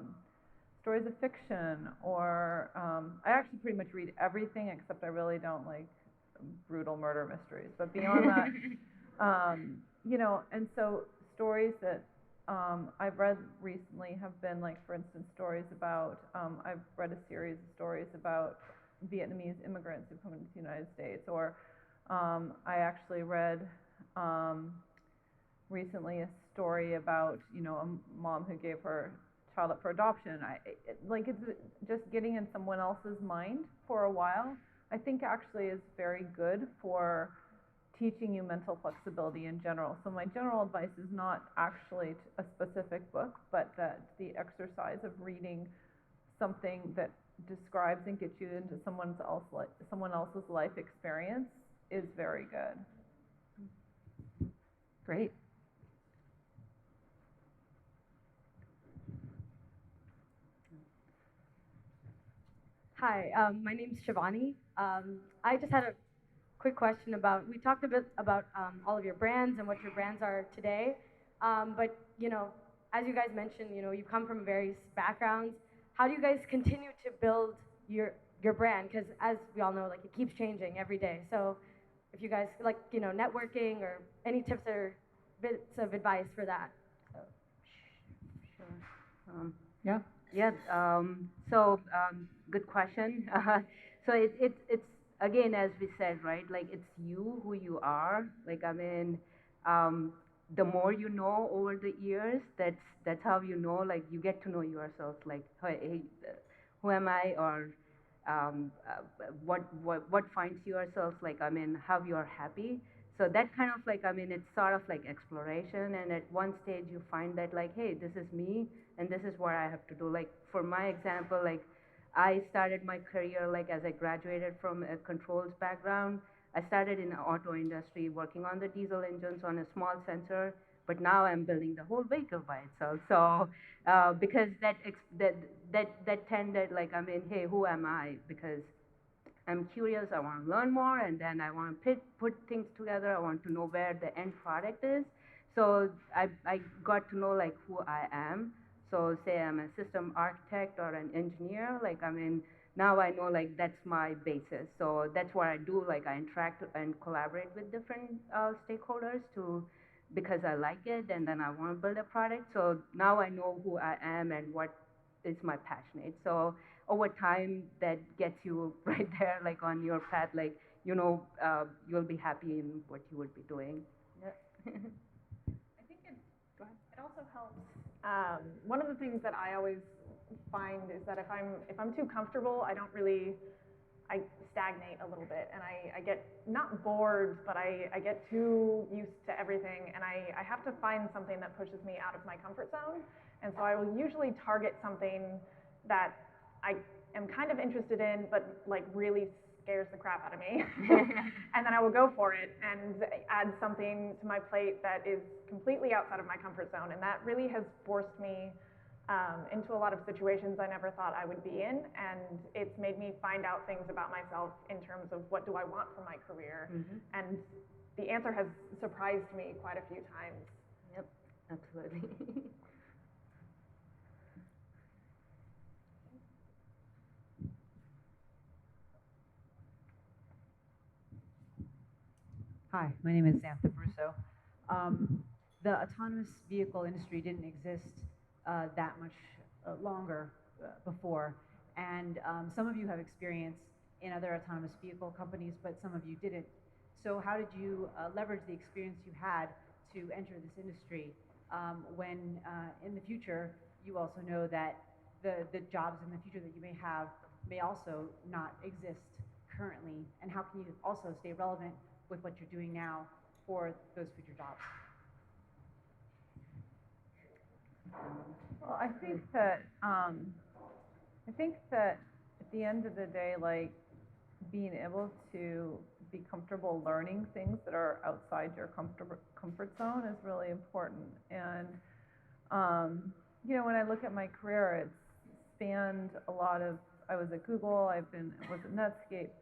stories of fiction, or I actually pretty much read everything except I really don't like brutal murder mysteries. But beyond that, you know, and so stories that I've read recently have been like, for instance, stories about, I've read a series of stories about Vietnamese immigrants who come into the United States, or I actually read recently a story about, you know, a mom who gave her child up for adoption. It's just getting in someone else's mind for a while, I think actually is very good for teaching you mental flexibility in general. So my general advice is not actually a specific book, but that the exercise of reading something that describes and gets you into someone else's life experience is very good. Great. Hi, my name's Shivani. I just had a quick question about, we talked a bit about all of your brands and what your brands are today, but you know, as you guys mentioned, you know, you come from various backgrounds. How do you guys continue to build your brand? Because as we all know, like, it keeps changing every day. So if you guys, like, you know, networking or any tips or bits of advice for that. So. Sure. Good question. So it's again, as we said, right? Like, it's you, who you are. Like, I mean, the more you know over the years, that's how you know. Like, you get to know yourself. Like, hey, who am I, or what finds yourself, like, I mean, how you're happy. So that kind of, like, I mean, it's sort of like exploration, and at one stage you find that, like, hey, this is me and this is what I have to do. Like, for my example, like, I started my career like as I graduated from a controls background. I started in the auto industry working on the diesel engines on a small sensor, but now I'm building the whole vehicle by itself. So because that tended like, I mean, hey, who am I? Because I'm curious, I want to learn more, and then I want to put things together. I want to know where the end product is. So I got to know like who I am. So say I'm a system architect or an engineer, like I mean, now I know like that's my basis. So that's what I do, like I interact and collaborate with different stakeholders because I like it and then I want to build a product. So now I know who I am and what is my passionate. So over time that gets you right there, like on your path, like, you know, you'll be happy in what you would be doing. Yeah. I think it also helps. One of the things that I always find is that if I'm too comfortable, I stagnate a little bit, and I get not bored, but I get too used to everything, and I have to find something that pushes me out of my comfort zone. And so I will usually target something that I am kind of interested in, but like really scares the crap out of me. And then I will go for it and add something to my plate that is completely outside of my comfort zone. And that really has forced me into a lot of situations I never thought I would be in. And it's made me find out things about myself in terms of what do I want for my career. Mm-hmm. And the answer has surprised me quite a few times. Yep, absolutely. Hi, my name is Samantha Brusso. The autonomous vehicle industry didn't exist that much longer before, and some of you have experience in other autonomous vehicle companies, but some of you didn't. So how did you leverage the experience you had to enter this industry when in the future you also know that the jobs in the future that you may have may also not exist currently, and how can you also stay relevant with what you're doing now for those future jobs? Well, I think that at the end of the day, like being able to be comfortable learning things that are outside your comfort zone is really important. And you know, when I look at my career, it's spanned a lot of. I was at Google. I was at Netscape.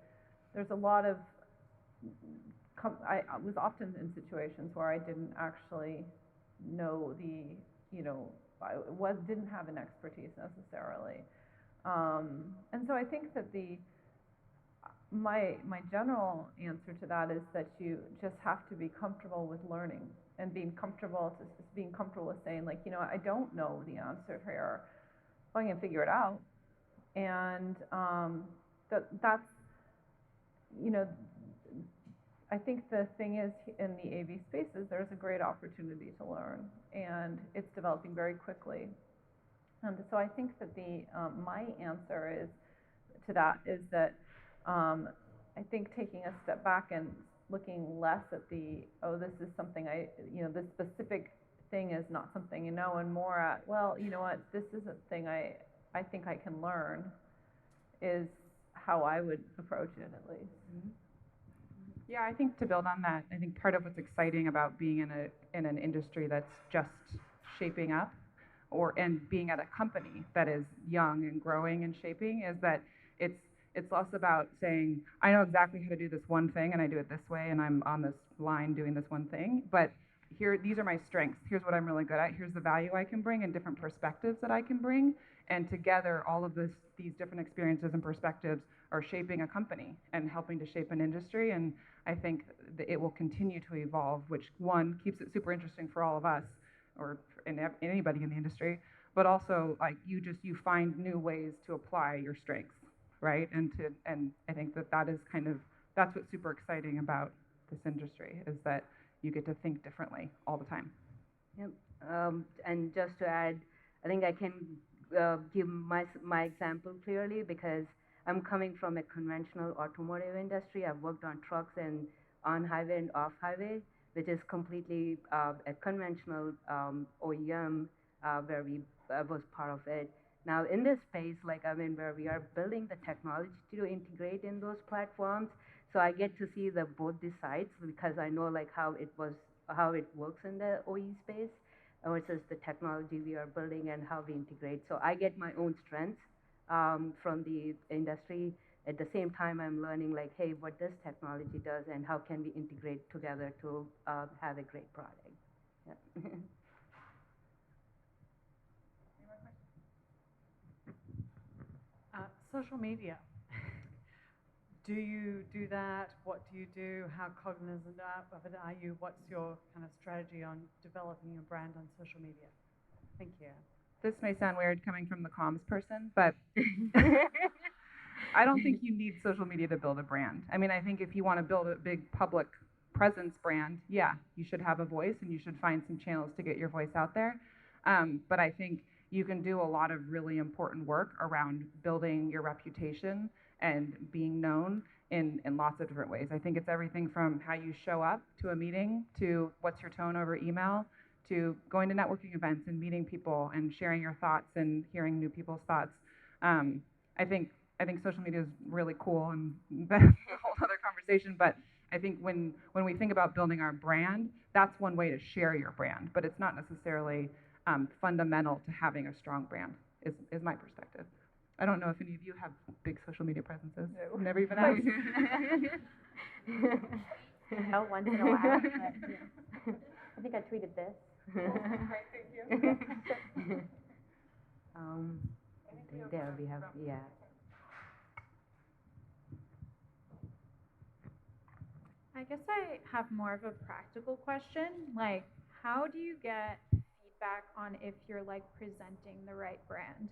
There's a lot of. I was often in situations where I didn't actually know didn't have an expertise necessarily, and so I think that my general answer to that is that you just have to be comfortable with learning and being comfortable with saying, like, you know, I don't know the answer here, I'm going to figure it out, and that's, you know. I think the thing is, in the AV spaces, there's a great opportunity to learn, and it's developing very quickly. So I think that my answer to that is that I think taking a step back and looking less at this is something this specific thing is not something you know, and more at, well, you know what, this is a thing I think I can learn, is how I would approach it, at least. Mm-hmm. Yeah, I think to build on that, I think part of what's exciting about being in an industry that's just shaping up, and being at a company that is young and growing and shaping, is that it's less about saying, I know exactly how to do this one thing and I do it this way and I'm on this line doing this one thing, but these are my strengths. Here's what I'm really good at. Here's the value I can bring and different perspectives that I can bring. And together, all of these different experiences and perspectives are shaping a company and helping to shape an industry. And I think that it will continue to evolve, which one keeps it super interesting for all of us, or anybody in the industry, but also like you find new ways to apply your strengths, right? And I think that's what's super exciting about this industry, is that you get to think differently all the time. Yep. And just to add, I think I can give my example clearly, because I'm coming from a conventional automotive industry. I've worked on trucks and on highway and off highway, which is completely a conventional OEM where we was part of it. Now, in this space, like I mean, where we are building the technology to integrate in those platforms, so I get to see the both the sides because I know like how it works in the OE space versus the technology we are building and how we integrate. So I get my own strengths from the industry. At the same time, I'm learning like, hey, what this technology does and how can we integrate together to have a great product. Yeah. Social media. Do you do that? What do you do? How cognizant of it are you? What's your kind of strategy on developing your brand on social media? Thank you. This may sound weird coming from the comms person, but I don't think you need social media to build a brand. I mean, I think if you want to build a big public presence brand, yeah, you should have a voice and you should find some channels to get your voice out there. But I think you can do a lot of really important work around building your reputation and being known in lots of different ways. I think it's everything from how you show up to a meeting, to what's your tone over email, to going to networking events and meeting people and sharing your thoughts and hearing new people's thoughts. I think social media is really cool and that's a whole other conversation, but I think when we think about building our brand, that's one way to share your brand, but it's not necessarily fundamental to having a strong brand, is my perspective. I don't know if any of you have big social media presences. No. Never even asked. No, once in a while. But, yeah. I think I tweeted this. Great, thank you. There we have, yeah. I guess I have more of a practical question. Like, how do you get feedback on if you're like presenting the right brand?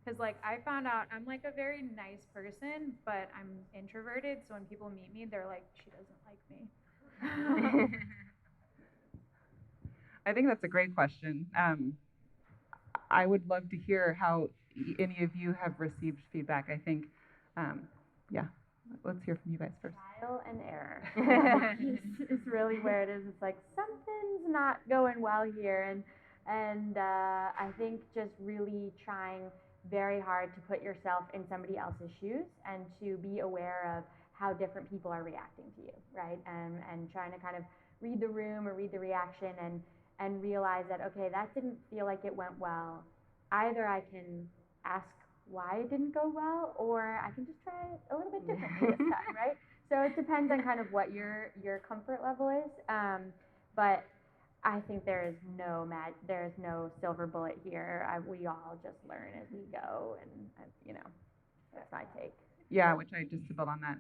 Because like I found out I'm like a very nice person, but I'm introverted. So when people meet me, they're like, she doesn't like me. I think that's a great question. I would love to hear how any of you have received feedback. I think, yeah, let's hear from you guys first. Trial and error is really where it is. It's like something's not going well here, and I think just really trying very hard to put yourself in somebody else's shoes and to be aware of how different people are reacting to you, right? And trying to kind of read the room or read the reaction and realize that, okay, that didn't feel like it went well. Either I can ask why it didn't go well, or I can just try it a little bit differently this time, right? So it depends on kind of what your comfort level is. But I think there is no silver bullet here. We all just learn as we go, and you know, that's my take. Yeah, which I just to build on that,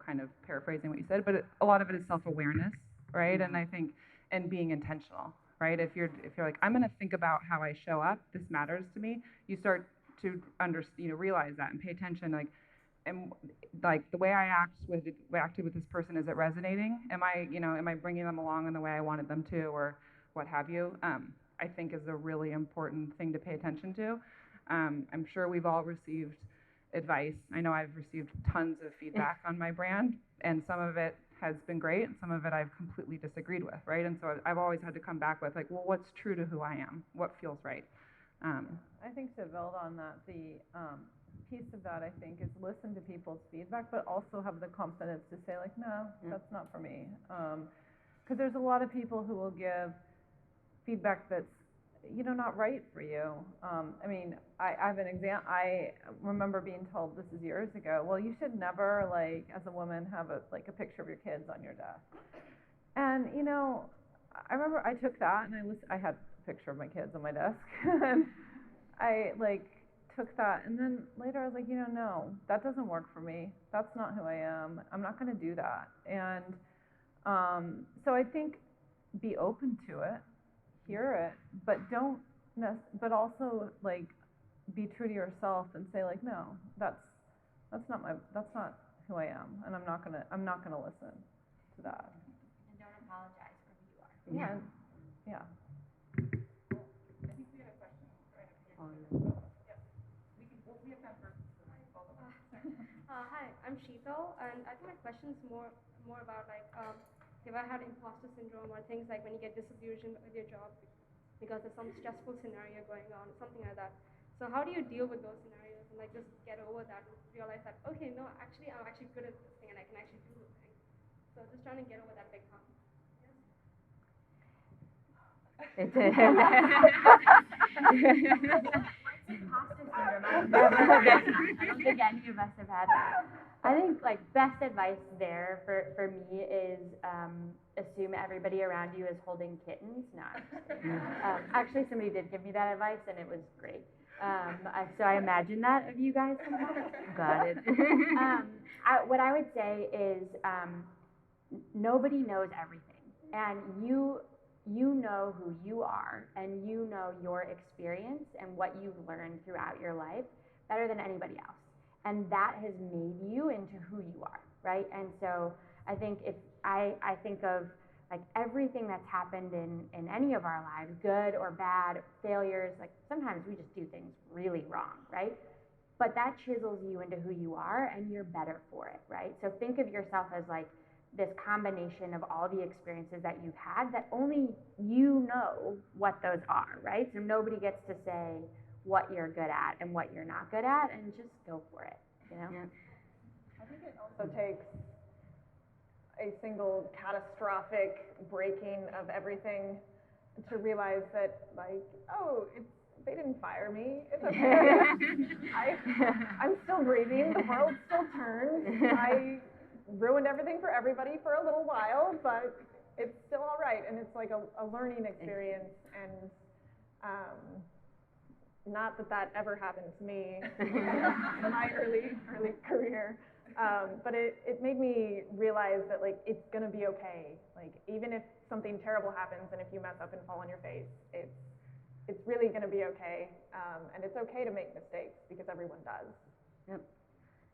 kind of paraphrasing what you said, but a lot of it is self-awareness, right? And I think, and being intentional, right? If you're like, I'm going to think about how I show up, this matters to me, you start to realize that and pay attention, like, and like the way I acted with this person, is it resonating? Am I bringing them along in the way I wanted them to, or what have you? I think is a really important thing to pay attention to. I'm sure we've all received advice. I know I've received tons of feedback on my brand, and some of it has been great, and some of it I've completely disagreed with, right? And so I've always had to come back with like, well, what's true to who I am? What feels right? I think to build on that, the piece of that, I think, is listen to people's feedback, but also have the confidence to say like, no, that's not for me. Because there's a lot of people who will give feedback that's, not right for you. I mean, I have an example. I remember being told, this is years ago, well, you should never, like, as a woman, have a picture of your kids on your desk. And, I remember I took that, and I had a picture of my kids on my desk. And I, took that, and then later I was like, no, that doesn't work for me. That's not who I am. I'm not going to do that. And so I think be open to it, hear it, but but also be true to yourself and say like, no, that's not who I am, and I'm not gonna listen to that. And don't apologize for who you are. Yeah. I think we had a question right up here. Yep. We have time for both of us. Hi, I'm Sheetal, and I think my question is more about if I had imposter syndrome or things like when you get disillusioned with your job because there's some stressful scenario going on, something like that. So how do you deal with those scenarios and like just get over that and realize that, okay, no, actually, I'm actually good at this thing and I can actually do this thing. So just trying to get over that big hump. Imposter syndrome. I don't think any of us have had that. I think like best advice there for me is assume everybody around you is holding kittens. No, actually somebody did give me that advice and it was great. So I imagine that of you guys sometimes. Got it. What I would say is nobody knows everything, and you know who you are, and you know your experience and what you've learned throughout your life better than anybody else. And that has made you into who you are, right? And so I think if I think of like everything that's happened in any of our lives, good or bad, failures, like sometimes we just do things really wrong, right? But that chisels you into who you are and you're better for it, right? So think of yourself as like this combination of all the experiences that you've had that only you know what those are, right? So nobody gets to say what you're good at and what you're not good at, and just go for it, you know? Yeah. I think it also takes a single catastrophic breaking of everything to realize that, like, oh, they didn't fire me. It's okay. I'm still breathing. The world still turns. I ruined everything for everybody for a little while, but it's still all right. And it's like a learning experience. And not that ever happened to me in my early career. But it made me realize that like it's gonna be okay. Like even if something terrible happens and if you mess up and fall on your face, it's really gonna be okay. And it's okay to make mistakes because everyone does. Yep.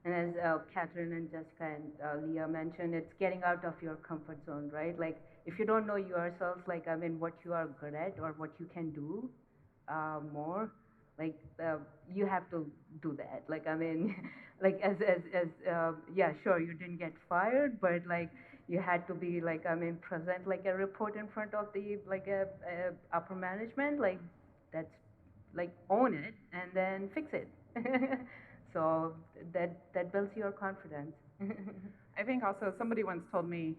And as Catherine and Jessica and Leah mentioned, it's getting out of your comfort zone, right? Like if you don't know yourselves, like I mean, what you are good at or what you can do more, like you have to do that. Like I mean, like as yeah, sure, you didn't get fired, but like you had to be like I mean, present like a report in front of the like a upper management, like that's like own it and then fix it. So that builds your confidence. I think also somebody once told me,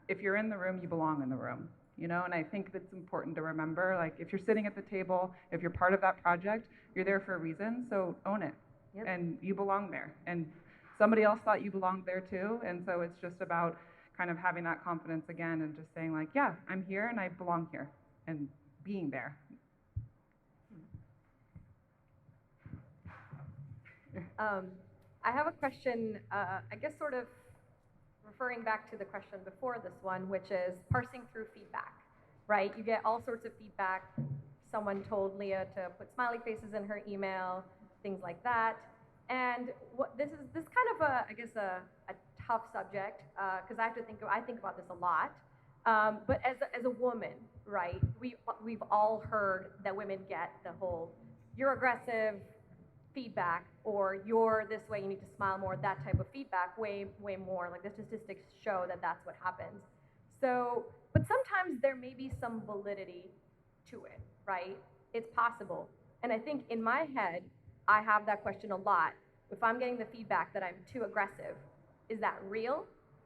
if you're in the room, you belong in the room. You know, and I think that's important to remember. Like if you're sitting at the table, if you're part of that project, you're there for a reason. So own it, yep. And you belong there. And somebody else thought you belonged there too. And so it's just about kind of having that confidence again and just saying like, yeah, I'm here and I belong here, and being there. I have a question, I guess sort of referring back to the question before this one, which is parsing through feedback, right? You get all sorts of feedback. Someone told Leah to put smiley faces in her email, things like that. And what this kind of I guess a tough subject, because I think about this a lot. But as a woman, right, we've all heard that women get the whole, you're aggressive feedback, or you're this way, you need to smile more, that type of feedback, way more. Like the statistics show that that's what happens. So, but sometimes there may be some validity to it, right? It's possible. And I think in my head, I have that question a lot. If I'm getting the feedback that I'm too aggressive, is that real?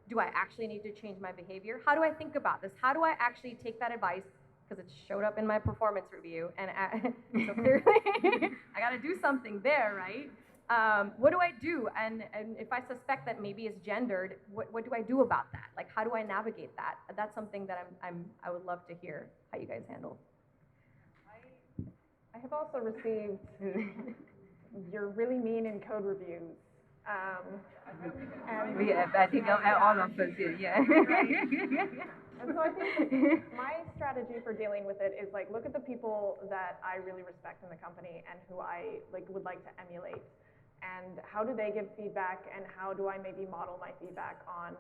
Do I actually need to change my behavior? How do I think about this? How do I actually take that advice? Because it showed up in my performance review, and so clearly I got to do something there, right? What do I do? And if I suspect that maybe it's gendered, what do I do about that? Like, how do I navigate that? That's something that I would love to hear how you guys handle. I have also received, you're really mean in code reviews. And I think all of us did, yeah. And so I think my strategy for dealing with it is like look at the people that I really respect in the company and who I would like to emulate, and how do they give feedback, and how do I maybe model my feedback on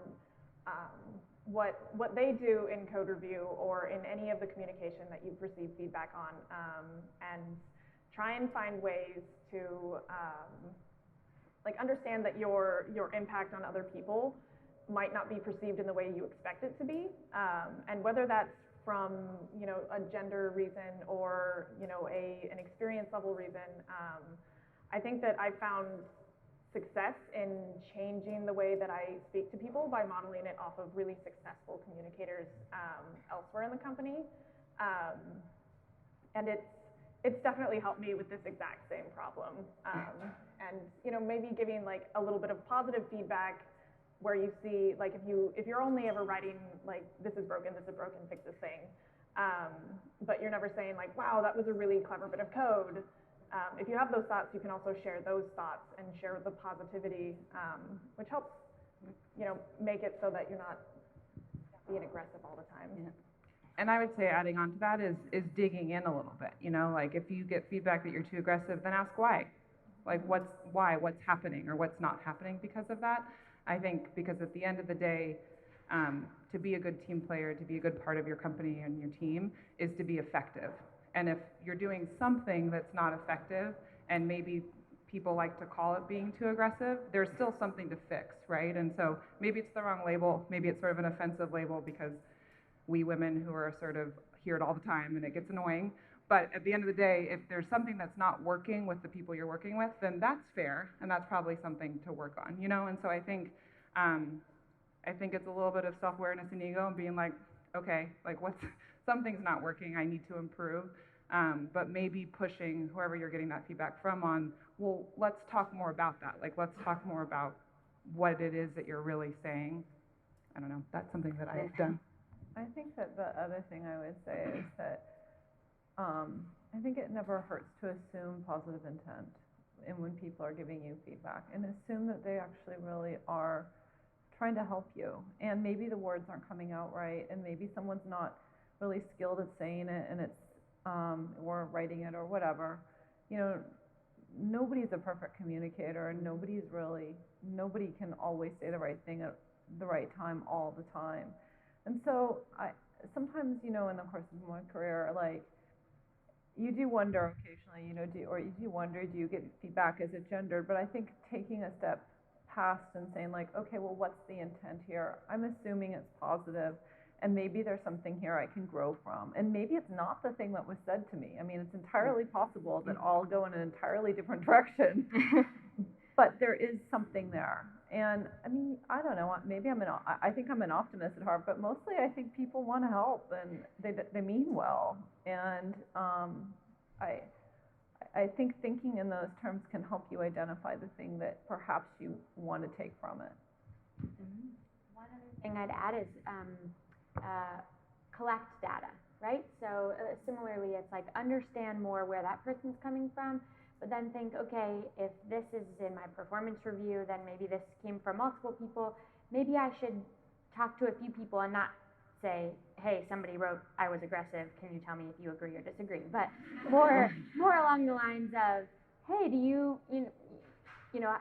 what they do in code review or in any of the communication that you've received feedback on, and try and find ways to understand that your impact on other people might not be perceived in the way you expect it to be, and whether that's from, you know, a gender reason or, you know, an experience level reason. I think that I found success in changing the way that I speak to people by modeling it off of really successful communicators elsewhere in the company. And it's definitely helped me with this exact same problem. And, you know, maybe giving like a little bit of positive feedback where you see, like, if you're only ever writing like, this is broken, fix this thing, but you're never saying like, wow, that was a really clever bit of code. If you have those thoughts, you can also share those thoughts and share the positivity, which helps, you know, make it so that you're not being aggressive all the time. Yeah. And I would say adding on to that is digging in a little bit, you know, like if you get feedback that you're too aggressive, then ask why. Like what's happening or what's not happening because of that. I think because at the end of the day, to be a good team player, to be a good part of your company and your team is to be effective. And if you're doing something that's not effective, and maybe people like to call it being too aggressive, there's still something to fix, right? And so maybe it's the wrong label, maybe it's sort of an offensive label because we women who are sort of hear it all the time and it gets annoying. But at the end of the day, if there's something that's not working with the people you're working with, then that's fair, and that's probably something to work on, you know? And so I think it's a little bit of self-awareness and ego and being like, okay, like something's not working, I need to improve. But maybe pushing whoever you're getting that feedback from on, well, let's talk more about that. Like, let's talk more about what it is that you're really saying. I don't know, that's something that I've done. I think that the other thing I would say is that I think it never hurts to assume positive intent and when people are giving you feedback, and assume that they actually really are trying to help you. And maybe the words aren't coming out right, and maybe someone's not really skilled at saying it, and it's or writing it or whatever. You know, nobody's a perfect communicator, and nobody can always say the right thing at the right time all the time. And so sometimes, you know, in the course of my career, like, you do wonder occasionally, you know, do you get feedback, is it gendered? But I think taking a step past and saying like, okay, well, what's the intent here? I'm assuming it's positive, and maybe there's something here I can grow from. And maybe it's not the thing that was said to me. I mean, it's entirely possible that I'll go in an entirely different direction, but there is something there. And I mean, I don't know, maybe I think I'm an optimist at heart, but mostly I think people want to help, and they mean well. And I think thinking in those terms can help you identify the thing that perhaps you want to take from it. One other thing I'd add is collect data, right? So similarly, it's like understand more where that person's coming from, but then think, okay, if this is in my performance review, then maybe this came from multiple people. Maybe I should talk to a few people and not say, hey, somebody wrote I was aggressive, can you tell me if you agree or disagree? But more along the lines of, hey, do you know,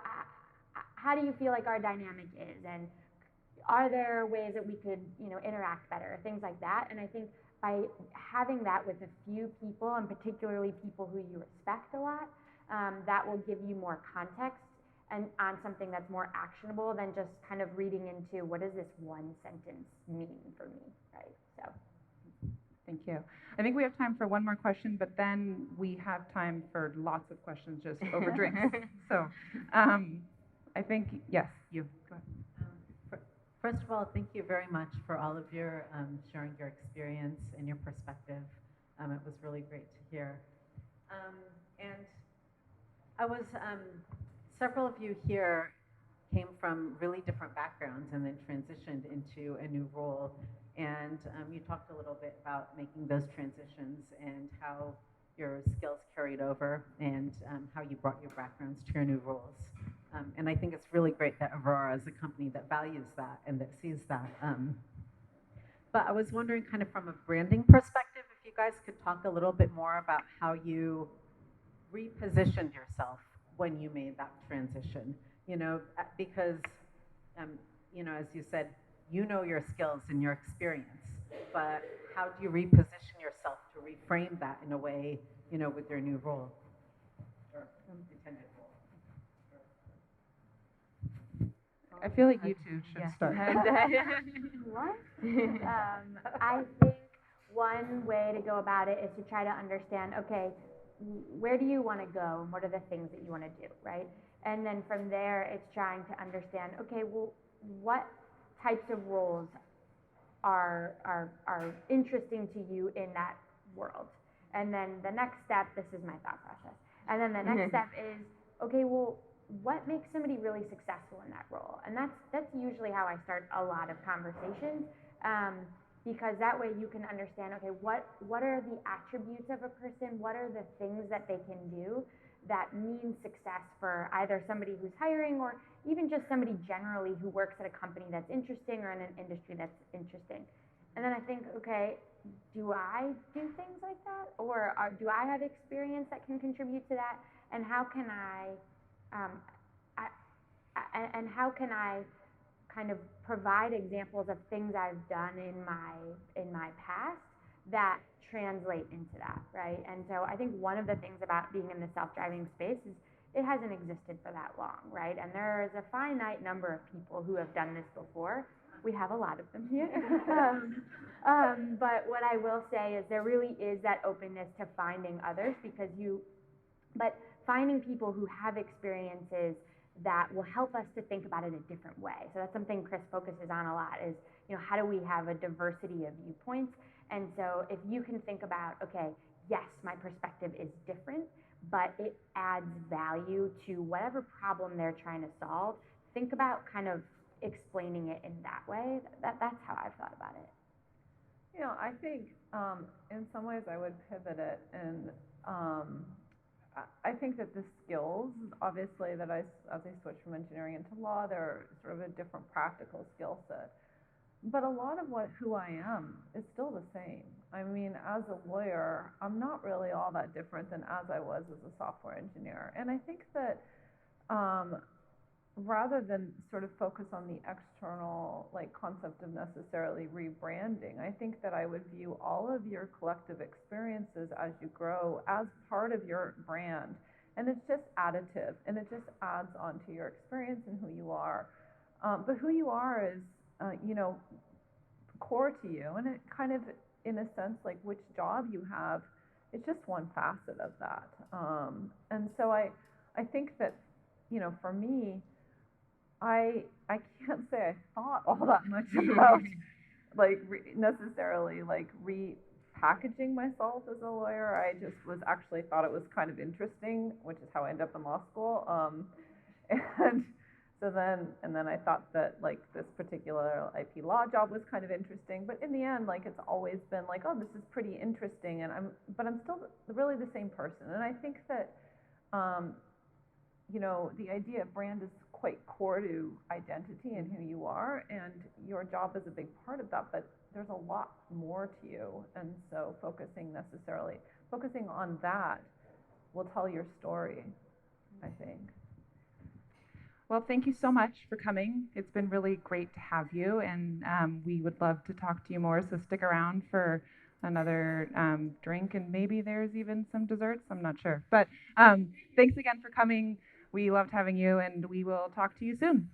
how do you feel like our dynamic is? And are there ways that we could, you know, interact better, things like that? And I think by having that with a few people, and particularly people who you respect a lot, that will give you more context and on something that's more actionable than just kind of reading into what does this one sentence mean for me, right? So. Thank you. I think we have time for one more question, but then we have time for lots of questions just over drinks. So I think, yes, you. Go ahead. First of all, thank you very much for all of your sharing your experience and your perspective. It was really great to hear. And I was, several of you here came from really different backgrounds and then transitioned into a new role. And you talked a little bit about making those transitions and how your skills carried over and how you brought your backgrounds to your new roles. And I think it's really great that Aurora is a company that values that and that sees that. But I was wondering, kind of from a branding perspective, if you guys could talk a little bit more about how you repositioned yourself when you made that transition. You know, because, you know, as you said, you know your skills and your experience, but how do you reposition yourself to reframe that in a way, you know, with your new role or intended role? I feel like you two should start. What? I think one way to go about it is to try to understand, okay, where do you want to go and what are the things that you want to do, right? And then from there, it's trying to understand, okay, well, what types of roles are interesting to you in that world? And then the next step, this is my thought process, and then the next step is, okay, well, what makes somebody really successful in that role? And that's usually how I start a lot of conversations, because that way you can understand, okay, what are the attributes of a person? What are the things that they can do that mean success for either somebody who's hiring or even just somebody generally who works at a company that's interesting or in an industry that's interesting. And then I think, okay, do I do things like that? Or do I have experience that can contribute to that? And how can I kind of provide examples of things I've done in my past that translate into that, right? And so I think one of the things about being in the self-driving space is it hasn't existed for that long, right? And there is a finite number of people who have done this before. We have a lot of them here. But what I will say is there really is that openness to finding others, but finding people who have experiences that will help us to think about it a different way. So that's something Chris focuses on a lot is, how do we have a diversity of viewpoints? And so if you can think about, okay, yes, my perspective is different, but it adds value to whatever problem they're trying to solve, think about kind of explaining it in that way. That's how I've thought about it. I think in some ways I would pivot it, and I think that the skills, obviously, that as I switch from engineering into law, they're sort of a different practical skill set. But a lot of who I am is still the same. I mean, as a lawyer, I'm not really all that different than as I was as a software engineer. And I think that rather than sort of focus on the external concept of necessarily rebranding, I think that I would view all of your collective experiences as you grow as part of your brand. And it's just additive, and it just adds on to your experience and who you are. But who you are is, core to you, and it kind of, in a sense, like which job you have, it's just one facet of that. And so I think that, for me, I can't say I thought all that much about necessarily repackaging myself as a lawyer. I just thought it was kind of interesting, which is how I ended up in law school. And then I thought that this particular IP law job was kind of interesting, but in the end, it's always been oh, this is pretty interesting, but I'm still really the same person. And I think that the idea of brand is quite core to identity and who you are, and your job is a big part of that, but there's a lot more to you. And so focusing on that will tell your story, I think. Well, thank you so much for coming. It's been really great to have you, and we would love to talk to you more, so stick around for another drink, and maybe there's even some desserts, I'm not sure. But thanks again for coming. We loved having you, and we will talk to you soon.